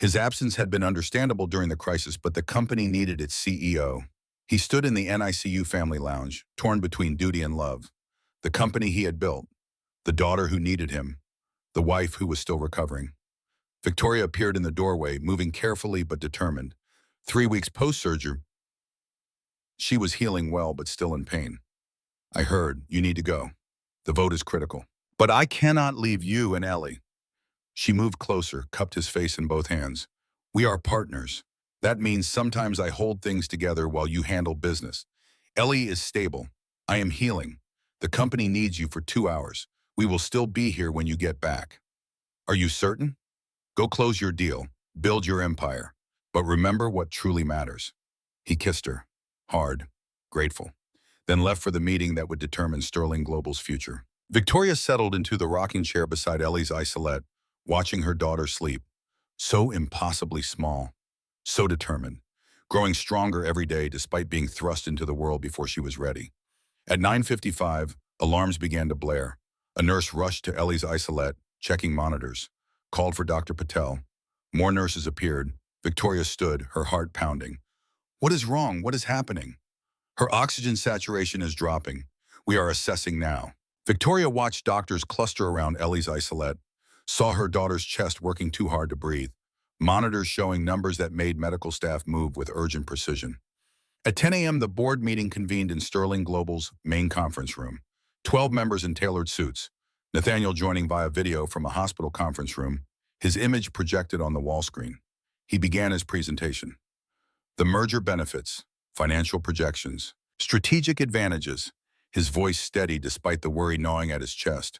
His absence had been understandable during the crisis, but the company needed its CEO. He stood in the NICU family lounge, torn between duty and love. The company he had built, the daughter who needed him, the wife who was still recovering. Victoria appeared in the doorway, moving carefully but determined. 3 weeks post-surgery, she was healing well but still in pain. I heard, you need to go. The vote is critical. But I cannot leave you and Ellie. She moved closer, cupped his face in both hands. We are partners. That means sometimes I hold things together while you handle business. Ellie is stable. I am healing. The company needs you for 2 hours. We will still be here when you get back. Are you certain? Go close your deal. Build your empire. But remember what truly matters. He kissed her, hard, grateful, then left for the meeting that would determine Sterling Global's future. Victoria settled into the rocking chair beside Ellie's isolette, watching her daughter sleep. So impossibly small, so determined, growing stronger every day despite being thrust into the world before she was ready. At 9:55, alarms began to blare. A nurse rushed to Ellie's isolette, checking monitors, called for Dr. Patel. More nurses appeared. Victoria stood, her heart pounding. What is wrong? What is happening? Her oxygen saturation is dropping. We are assessing now. Victoria watched doctors cluster around Ellie's isolette, saw her daughter's chest working too hard to breathe, monitors showing numbers that made medical staff move with urgent precision. At 10 a.m., the board meeting convened in Sterling Global's main conference room. 12 members in tailored suits. Nathaniel joining via video from a hospital conference room, his image projected on the wall screen. He began his presentation. The merger benefits, financial projections, strategic advantages, his voice steady despite the worry gnawing at his chest.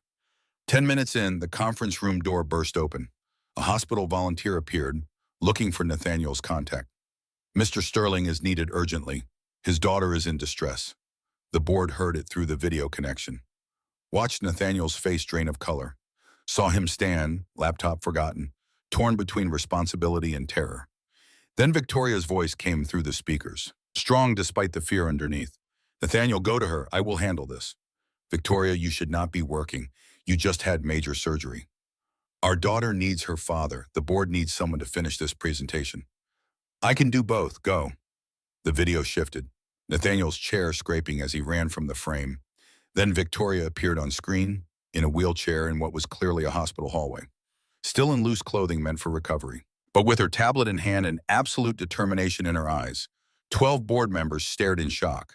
10 minutes in, the conference room door burst open. A hospital volunteer appeared, looking for Nathaniel's contact. Mr. Sterling is needed urgently. His daughter is in distress. The board heard it through the video connection. Watched Nathaniel's face drain of color. Saw him stand, laptop forgotten, torn between responsibility and terror. Then Victoria's voice came through the speakers, strong despite the fear underneath. Nathaniel, go to her. I will handle this. Victoria, you should not be working. You just had major surgery. Our daughter needs her father. The board needs someone to finish this presentation. I can do both. Go. The video shifted, Nathaniel's chair scraping as he ran from the frame. Then Victoria appeared on screen, in a wheelchair in what was clearly a hospital hallway. Still in loose clothing meant for recovery, but with her tablet in hand and absolute determination in her eyes. 12 board members stared in shock.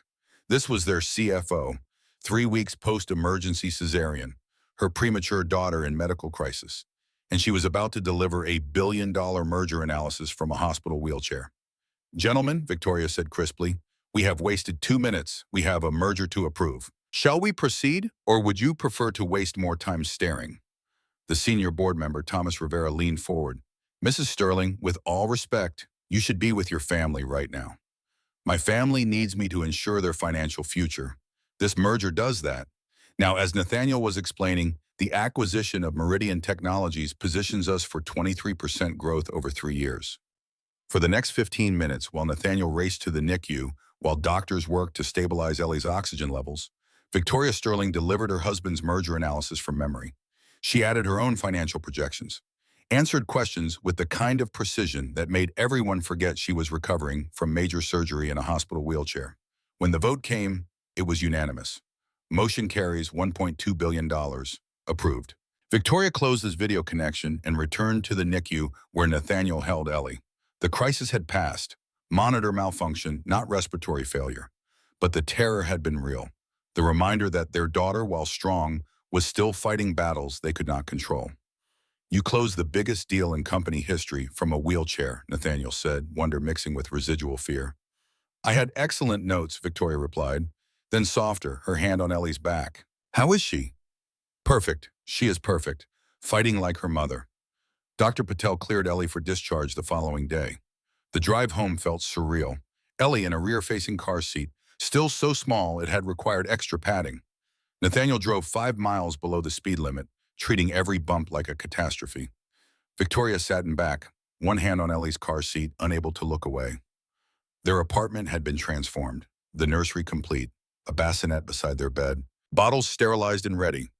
This was their CFO, 3 weeks post-emergency cesarean, her premature daughter in medical crisis, and she was about to deliver a billion-dollar merger analysis from a hospital wheelchair. Gentlemen, Victoria said crisply, we have wasted 2 minutes. We have a merger to approve. Shall we proceed, or would you prefer to waste more time staring? The senior board member, Thomas Rivera, leaned forward. Mrs. Sterling, with all respect, you should be with your family right now. My family needs me to ensure their financial future. This merger does that. Now, as Nathaniel was explaining, the acquisition of Meridian Technologies positions us for 23% growth over 3 years. For the next 15 minutes, while Nathaniel raced to the NICU, while doctors worked to stabilize Ellie's oxygen levels, Victoria Sterling delivered her husband's merger analysis from memory. She added her own financial projections, answered questions with the kind of precision that made everyone forget she was recovering from major surgery in a hospital wheelchair. When the vote came, it was unanimous. Motion carries $1.2 billion. Approved. Victoria closed his video connection and returned to the NICU where Nathaniel held Ellie. The crisis had passed. Monitor malfunction, not respiratory failure. But the terror had been real. The reminder that their daughter, while strong, was still fighting battles they could not control. You closed the biggest deal in company history from a wheelchair, Nathaniel said, wonder mixing with residual fear. I had excellent notes, Victoria replied. Then softer, her hand on Ellie's back. How is she? Perfect. She is perfect. Fighting like her mother. Dr. Patel cleared Ellie for discharge the following day. The drive home felt surreal. Ellie in a rear-facing car seat, still so small it had required extra padding. Nathaniel drove 5 miles below the speed limit, treating every bump like a catastrophe. Victoria sat in back, one hand on Ellie's car seat, unable to look away. Their apartment had been transformed, the nursery complete, a bassinet beside their bed, bottles sterilized and ready.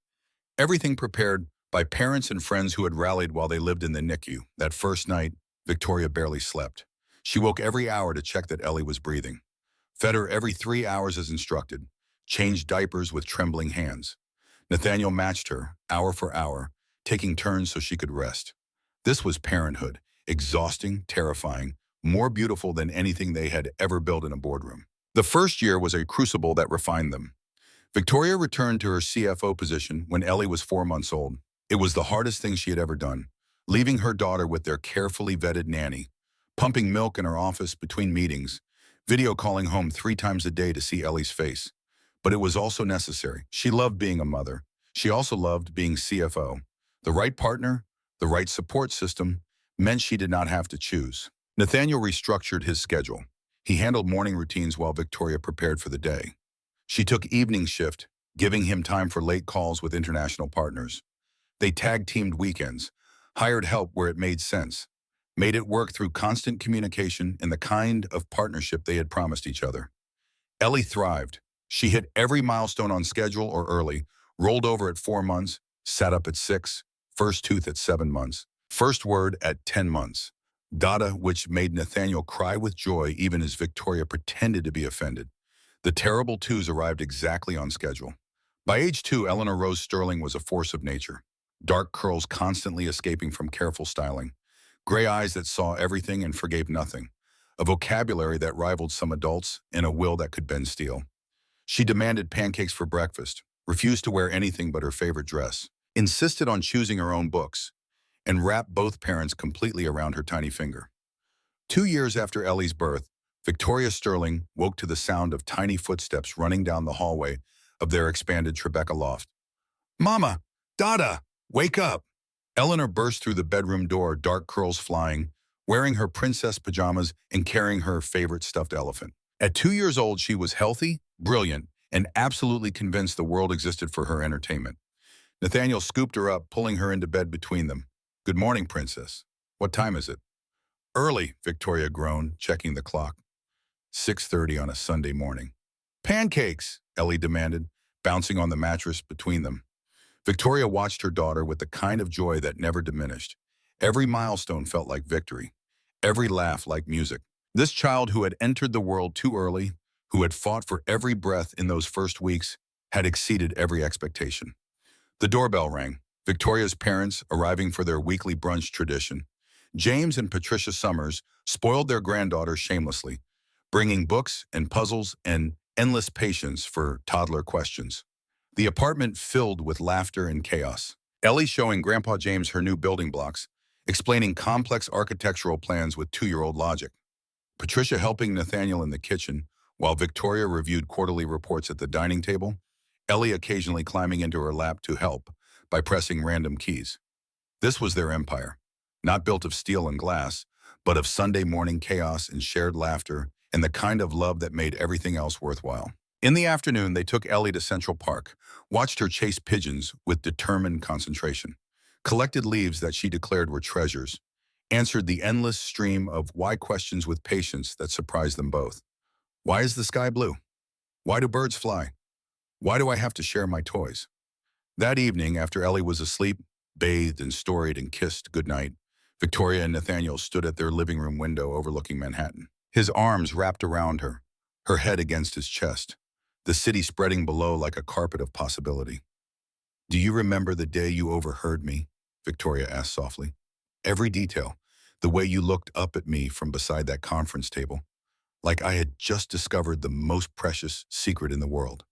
Everything prepared by parents and friends who had rallied while they lived in the NICU. That first night, Victoria barely slept. She woke every hour to check that Ellie was breathing. Fed her every 3 hours as instructed. Changed diapers with trembling hands. Nathaniel matched her, hour for hour, taking turns so she could rest. This was parenthood, exhausting, terrifying, more beautiful than anything they had ever built in a boardroom. The first year was a crucible that refined them. Victoria returned to her CFO position when Ellie was 4 months old. It was the hardest thing she had ever done, leaving her daughter with their carefully vetted nanny, pumping milk in her office between meetings, video calling home 3 times a day to see Ellie's face. But it was also necessary. She loved being a mother. She also loved being CFO. The right partner, the right support system, meant she did not have to choose. Nathaniel restructured his schedule. He handled morning routines while Victoria prepared for the day. She took evening shift, giving him time for late calls with international partners. They tag-teamed weekends, hired help where it made sense, made it work through constant communication and the kind of partnership they had promised each other. Ellie thrived. She hit every milestone on schedule or early, rolled over at 4 months, sat up at 6, first tooth at 7 months, first word at 10 months. Data which made Nathaniel cry with joy even as Victoria pretended to be offended. The terrible twos arrived exactly on schedule. By age 2, Eleanor Rose Sterling was a force of nature. Dark curls constantly escaping from careful styling. Gray eyes that saw everything and forgave nothing. A vocabulary that rivaled some adults and a will that could bend steel. She demanded pancakes for breakfast, refused to wear anything but her favorite dress, insisted on choosing her own books, and wrapped both parents completely around her tiny finger. 2 years after Ellie's birth, Victoria Sterling woke to the sound of tiny footsteps running down the hallway of their expanded Tribeca loft. Mama! Dada! Wake up! Eleanor burst through the bedroom door, dark curls flying, wearing her princess pajamas and carrying her favorite stuffed elephant. At 2 years old, she was healthy, brilliant, and absolutely convinced the world existed for her entertainment. Nathaniel scooped her up, pulling her into bed between them. Good morning, princess. What time is it? Early, Victoria groaned, checking the clock. 6:30 on a Sunday morning. Pancakes, Ellie demanded, bouncing on the mattress between them. Victoria watched her daughter with the kind of joy that never diminished. Every milestone felt like victory, every laugh like music. This child who had entered the world too early, who had fought for every breath in those first weeks, had exceeded every expectation. The doorbell rang, Victoria's parents arriving for their weekly brunch tradition. James and Patricia Summers spoiled their granddaughter shamelessly, bringing books and puzzles and endless patience for toddler questions. The apartment filled with laughter and chaos. Ellie showing Grandpa James her new building blocks, explaining complex architectural plans with 2-year-old logic. Patricia helping Nathaniel in the kitchen, while Victoria reviewed quarterly reports at the dining table, Ellie occasionally climbing into her lap to help by pressing random keys. This was their empire. not built of steel and glass, but of Sunday morning chaos and shared laughter and the kind of love that made everything else worthwhile. In the afternoon, they took Ellie to Central Park, watched her chase pigeons with determined concentration, collected leaves that she declared were treasures, answered the endless stream of why questions with patience that surprised them both. Why is the sky blue? Why do birds fly? Why do I have to share my toys? That evening, after Ellie was asleep, bathed and storied and kissed goodnight, Victoria and Nathaniel stood at their living room window overlooking Manhattan. His arms wrapped around her head against his chest, the city spreading below like a carpet of possibility. Do you remember the day you overheard me? Victoria asked softly. Every detail, the way you looked up at me from beside that conference table, like I had just discovered the most precious secret in the world.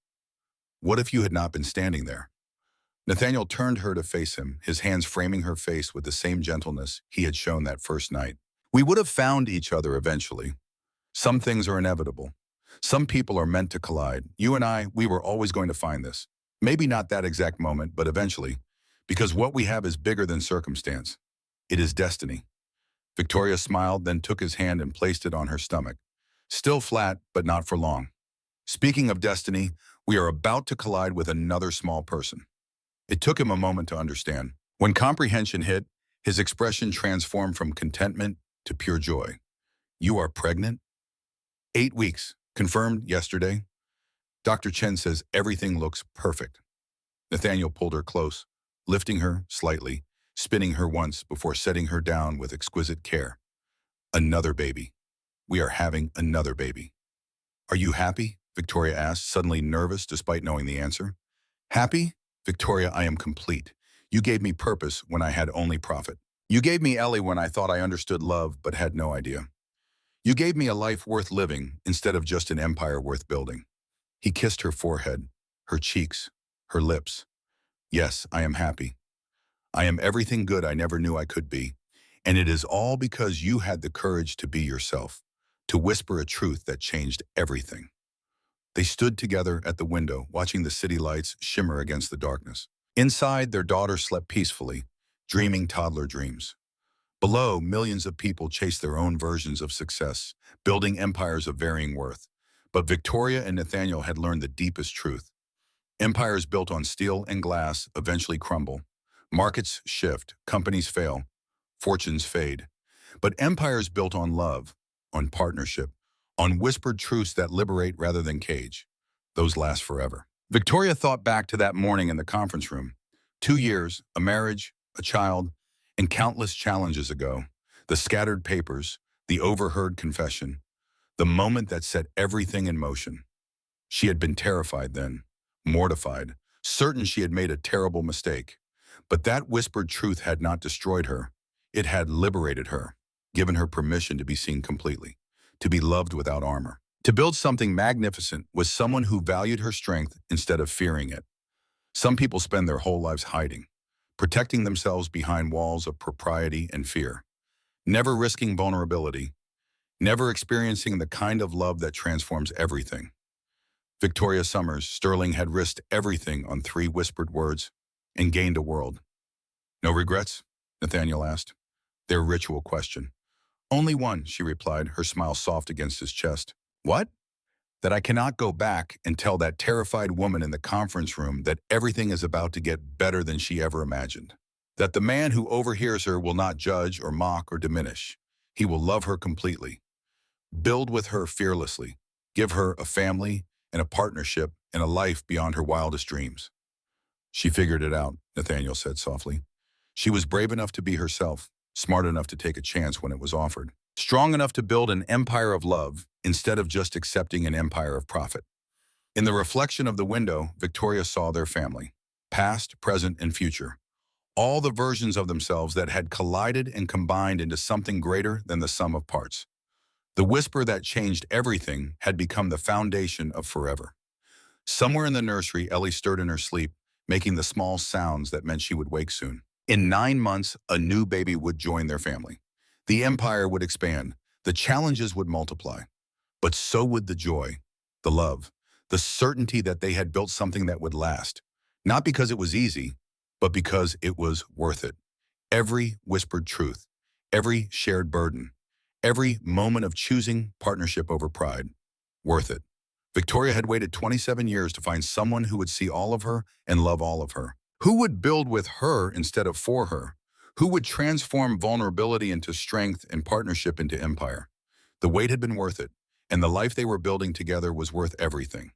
What if you had not been standing there? Nathaniel turned her to face him, his hands framing her face with the same gentleness he had shown that first night. We would have found each other eventually. Some things are inevitable. Some people are meant to collide. You and I, we were always going to find this. Maybe not that exact moment, but eventually. Because what we have is bigger than circumstance. It is destiny. Victoria smiled, then took his hand and placed it on her stomach. Still flat, but not for long. Speaking of destiny, we are about to collide with another small person. It took him a moment to understand. When comprehension hit, his expression transformed from contentment to pure joy. You are pregnant? 8 weeks. Confirmed yesterday. Dr. Chen says everything looks perfect. Nathaniel pulled her close, lifting her slightly, spinning her once before setting her down with exquisite care. Another baby. We are having another baby. Are you happy? Victoria asked, suddenly nervous despite knowing the answer. Happy? Victoria, I am complete. You gave me purpose when I had only profit. You gave me Ellie when I thought I understood love but had no idea. You gave me a life worth living instead of just an empire worth building. He kissed her forehead, her cheeks, her lips. Yes, I am happy. I am everything good I never knew I could be. And it is all because you had the courage to be yourself, to whisper a truth that changed everything. They stood together at the window, watching the city lights shimmer against the darkness. Inside, their daughter slept peacefully, dreaming toddler dreams. Below, millions of people chased their own versions of success, building empires of varying worth. But Victoria and Nathaniel had learned the deepest truth. Empires built on steel and glass eventually crumble. Markets shift, companies fail, fortunes fade. But empires built on love, on partnership, on whispered truths that liberate rather than cage, those last forever. Victoria thought back to that morning in the conference room. 2 years, a marriage, a child, and countless challenges ago. The scattered papers, the overheard confession, the moment that set everything in motion. She had been terrified then, mortified, certain she had made a terrible mistake. But that whispered truth had not destroyed her. It had liberated her, given her permission to be seen completely, to be loved without armor, to build something magnificent with someone who valued her strength instead of fearing it. Some people spend their whole lives hiding, protecting themselves behind walls of propriety and fear, never risking vulnerability, never experiencing the kind of love that transforms everything. Victoria Summers Sterling had risked everything on 3 whispered words and gained a world. No regrets? Nathaniel asked, their ritual question. Only one, she replied, her smile soft against his chest. What? That I cannot go back and tell that terrified woman in the conference room that everything is about to get better than she ever imagined. That the man who overhears her will not judge or mock or diminish. He will love her completely, build with her fearlessly, give her a family and a partnership and a life beyond her wildest dreams. She figured it out, Nathaniel said softly. She was brave enough to be herself, smart enough to take a chance when it was offered, strong enough to build an empire of love instead of just accepting an empire of profit. In the reflection of the window, Victoria saw their family, past, present, and future, all the versions of themselves that had collided and combined into something greater than the sum of parts. The whisper that changed everything had become the foundation of forever. Somewhere in the nursery, Ellie stirred in her sleep, making the small sounds that meant she would wake soon. In 9 months, a new baby would join their family. The empire would expand, the challenges would multiply, but so would the joy, the love, the certainty that they had built something that would last, not because it was easy, but because it was worth it. Every whispered truth, Every shared burden, every moment of choosing partnership over pride, worth it. Victoria had waited 27 years to find someone who would see all of her and love all of her. Who would build with her instead of for her? Who would transform vulnerability into strength and partnership into empire? The wait had been worth it, and the life they were building together was worth everything.